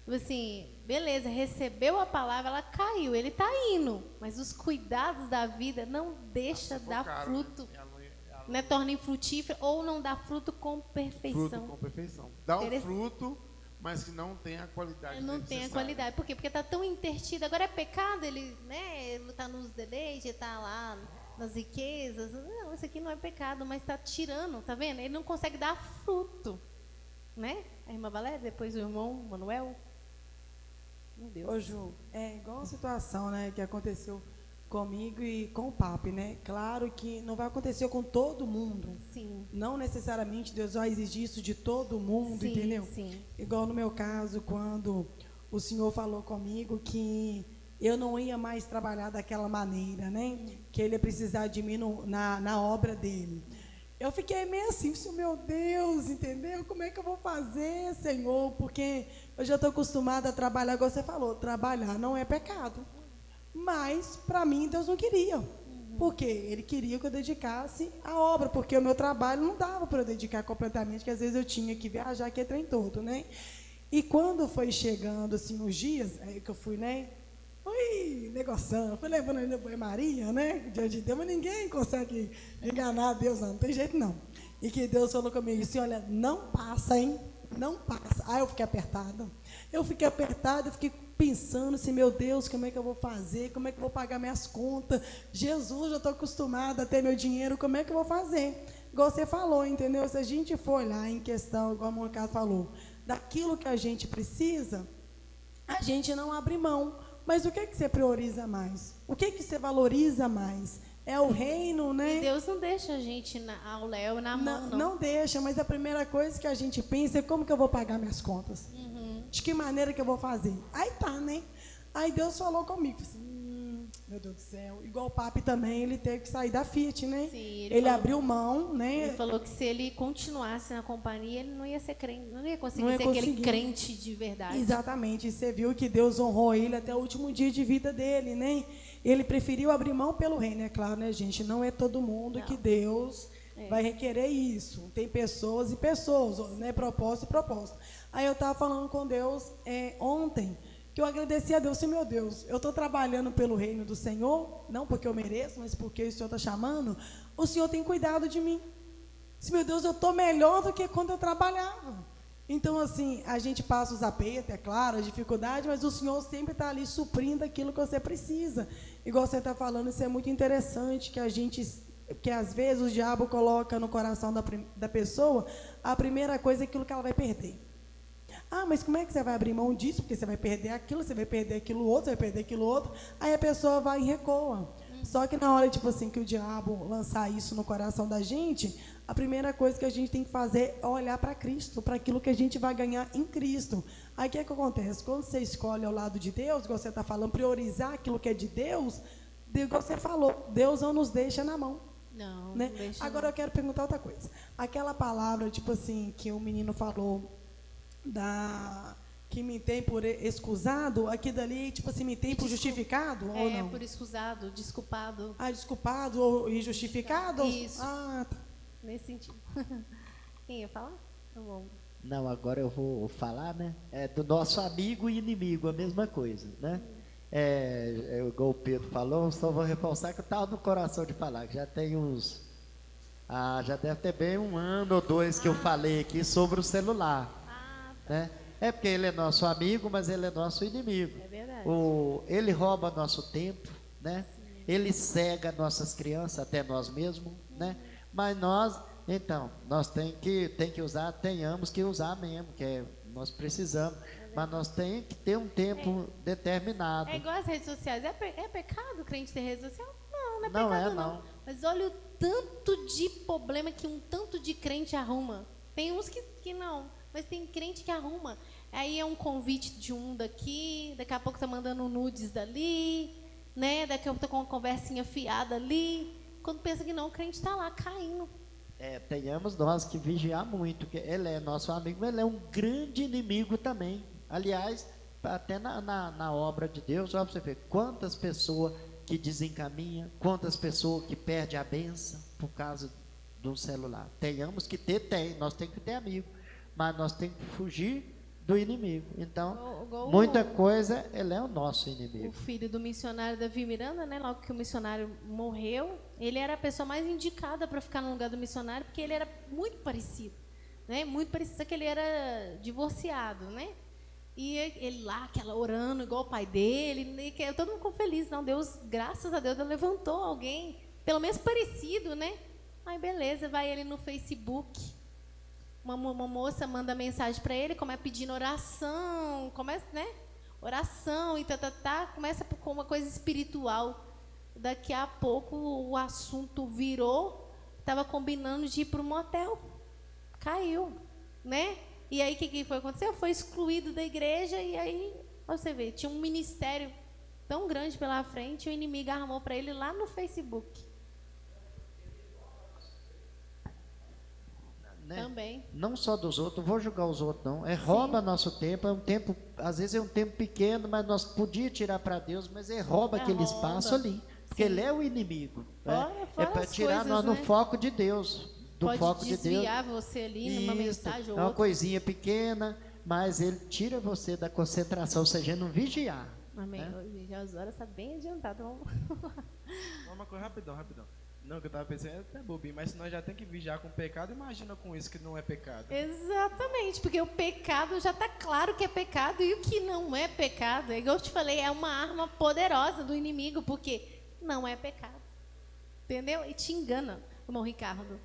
Assim, beleza, recebeu a palavra, ela caiu, ele está indo, mas os cuidados da vida não deixa dar fruto, né? Torna infrutífero ou não dá fruto com perfeição. Fruto com perfeição. Dá um fruto, mas que não tem a qualidade Não tem a necessária. qualidade. Por quê? Porque está tão intertido. Agora é pecado, ele está nos deleites, está lá nas riquezas. Não, isso aqui não é pecado, mas está tirando, tá vendo? Ele não consegue dar fruto. Né? A irmã Valéria, depois o irmão Manuel. Meu Deus. Ô, Ju, é igual a situação, né, que aconteceu comigo e com o papi, né? Claro que não vai acontecer com todo mundo. Sim. Não necessariamente Deus vai exigir isso de todo mundo, Sim, entendeu? sim. Igual no meu caso, quando o Senhor falou comigo que eu não ia mais trabalhar daquela maneira, né? Que Ele ia precisar de mim na obra dele. Eu fiquei meio assim, meu Deus, entendeu? Como é que eu vou fazer, Senhor? Porque eu já estou acostumada a trabalhar, igual você falou, trabalhar não é pecado. Mas, para mim, Deus não queria. Porque Ele queria que eu dedicasse à obra, porque o meu trabalho não dava para eu dedicar completamente, porque às vezes eu tinha que viajar, que é trem todo, né? E quando foi chegando, assim, os dias, aí que eu fui, né? Fui negociando, fui levando ainda para Maria, né? Diante de Deus, mas ninguém consegue enganar Deus, não tem jeito não. E que Deus falou comigo assim, olha, não passa, hein? Não passa. Aí eu fiquei apertada. Eu fiquei pensando assim, meu Deus, como é que eu vou fazer? Como é que eu vou pagar minhas contas? Jesus, eu estou acostumada a ter meu dinheiro, como é que eu vou fazer? Igual você falou, entendeu? Se a gente for olhar em questão, igual a Moncada falou, daquilo que a gente precisa, a gente não abre mão. Mas o que você prioriza mais? O que você valoriza mais? É o reino, né? E Deus não deixa a gente ao léu na mão, não. Não deixa, mas a primeira coisa que a gente pensa é como que eu vou pagar minhas contas. De que maneira que eu vou fazer? Aí tá, né? Aí Deus falou comigo, assim, meu Deus do céu. Igual o papi também, ele teve que sair da Fiat, né? Sim, ele abriu mão, né? Ele falou que se ele continuasse na companhia, ele não ia ser crente, não ia conseguir Não ia ser aquele conseguir. crente de verdade. Exatamente. E você viu que Deus honrou ele até o último dia de vida dele, né? Ele preferiu abrir mão pelo reino, é claro, né, gente? Não é todo mundo que Deus vai requerer isso. Tem pessoas e pessoas, né? Propósito e propósito. Aí eu estava falando com Deus ontem, que eu agradeci a Deus, meu Deus, eu estou trabalhando pelo reino do Senhor, não porque eu mereço, mas porque o Senhor está chamando, o Senhor tem cuidado de mim. Meu Deus, eu estou melhor do que quando eu trabalhava. Então, assim, a gente passa os apertos, é claro, as dificuldades, mas o Senhor sempre está ali suprindo aquilo que você precisa. Igual você está falando, isso é muito interessante, que às vezes o diabo coloca no coração da pessoa, a primeira coisa é aquilo que ela vai perder. Ah, mas como é que você vai abrir mão disso? Porque você vai perder aquilo, você vai perder aquilo outro, você vai perder aquilo outro. Aí a pessoa vai e recua. Só que na hora, tipo assim, que o diabo lançar isso no coração da gente, a primeira coisa que a gente tem que fazer é olhar para Cristo, para aquilo que a gente vai ganhar em Cristo. Aí o que acontece? Quando você escolhe ao lado de Deus, igual você está falando, priorizar aquilo que é de Deus, igual você falou, Deus não nos deixa na mão. Não, Né? não deixa. Agora eu quero perguntar outra coisa. Aquela palavra, tipo assim, que o menino falou, que me tem por excusado, aqui dali, tipo assim, me tem por justificado ou não? Por excusado, desculpado. Ah, desculpado ou injustificado? Isso. Ah, tá. Nesse sentido. Quem ia falar? Tá bom. Não, agora eu vou falar, né? É do nosso amigo e inimigo, a mesma coisa, né? Igual o Pedro falou, só vou reforçar que eu estava no coração de falar, que já tem já deve ter bem 1 ano ou 2 que eu falei aqui sobre o celular. Né? É porque ele é nosso amigo, mas ele é nosso inimigo. É verdade. Ele rouba nosso tempo, né? Ele cega nossas crianças, até nós mesmos, né? Mas nós tem que usar, tenhamos que usar mesmo, nós precisamos, mas nós temos que ter um tempo determinado. É igual as redes sociais. É pecado o crente ter rede social? Não, não é Não pecado é, não. não. Mas olha o tanto de problema que um tanto de crente arruma. Tem uns que não, mas tem crente que arruma. Aí é um convite de um daqui, daqui a pouco tá mandando nudes dali, né? Daqui a pouco tá com uma conversinha fiada ali. Quando pensa que não, o crente está lá caindo. Tenhamos nós que vigiar muito, que ele é nosso amigo, mas ele é um grande inimigo também. Aliás, até na obra de Deus, olha para você ver quantas pessoas que desencaminham, quantas pessoas que perdem a bênção por causa de um celular. Nós temos que ter amigo, mas nós temos que fugir do inimigo. Então, Igual muita coisa, ele é o nosso o inimigo. filho do missionário Davi Miranda, né? Logo que o missionário morreu, ele era a pessoa mais indicada para ficar no lugar do missionário, porque ele era muito parecido, né? Muito parecido, só que ele era divorciado, né? E ele lá, orando igual o pai dele, e todo mundo ficou feliz. Não, Deus, graças a Deus, levantou alguém, pelo menos parecido, né? Aí beleza, vai ele no Facebook, uma moça manda mensagem para ele, começa pedindo oração, começa, né? Oração e começa com uma coisa espiritual. Daqui a pouco o assunto virou, estava combinando de ir para um motel. Caiu, né? E aí o que foi acontecer? Foi excluído da igreja e aí, você vê, tinha um ministério tão grande pela frente, o inimigo armou para ele lá no Facebook. Né? Também. Não só dos outros, não vou julgar os outros, não. Rouba nosso tempo, é um tempo, às vezes é um tempo pequeno, mas nós podíamos tirar para Deus, mas rouba aquele rouba. espaço ali. Porque ele é o inimigo. Né? É para tirar coisas, nós no né? foco de Deus. Do Pode foco de Deus. desviar você ali numa mensagem ou é uma outra. coisinha pequena, mas ele tira você da concentração, se a gente não vigiar. Amém. Né? Hoje já as horas estão bem adiantadas. Vamos... Uma coisa, rapidão. Não, que eu tava pensando, é até bobinho, mas se nós já tem que vigiar com pecado, imagina com isso que não é pecado. Exatamente, porque o pecado já está claro que é pecado e o que não é pecado, é igual eu te falei, é uma arma poderosa do inimigo, porque não é pecado. Entendeu? E te engana, irmão Ricardo.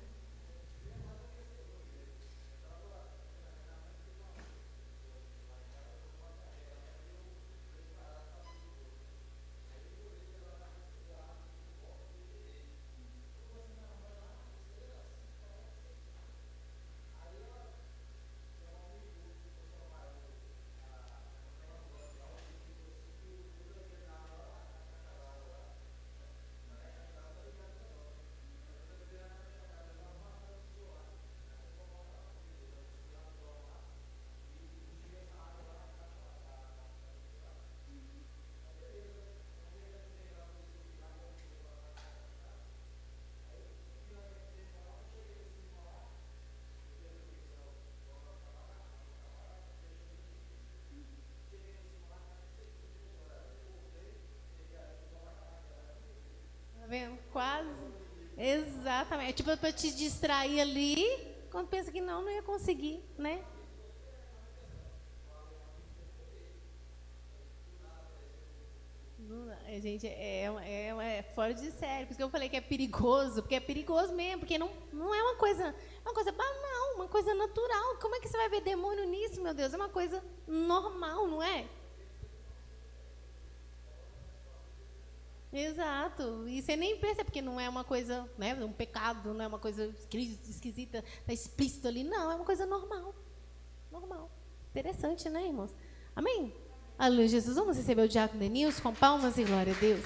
Vendo? Quase. Exatamente. É tipo para te distrair ali, quando pensa que não ia conseguir, né? Gente, é fora de série. Por isso que eu falei que é perigoso, porque é perigoso mesmo, porque não é uma coisa banal, uma coisa natural. Como é que você vai ver demônio nisso, meu Deus? É uma coisa normal, não é? Exato, e você nem pensa, porque não é uma coisa, né, um pecado, não é uma coisa esquisita, está explícito ali, não, é uma coisa normal, interessante, né, irmãos? Amém? Aleluia, Jesus, vamos receber o diácono Denilson com palmas e glória a Deus.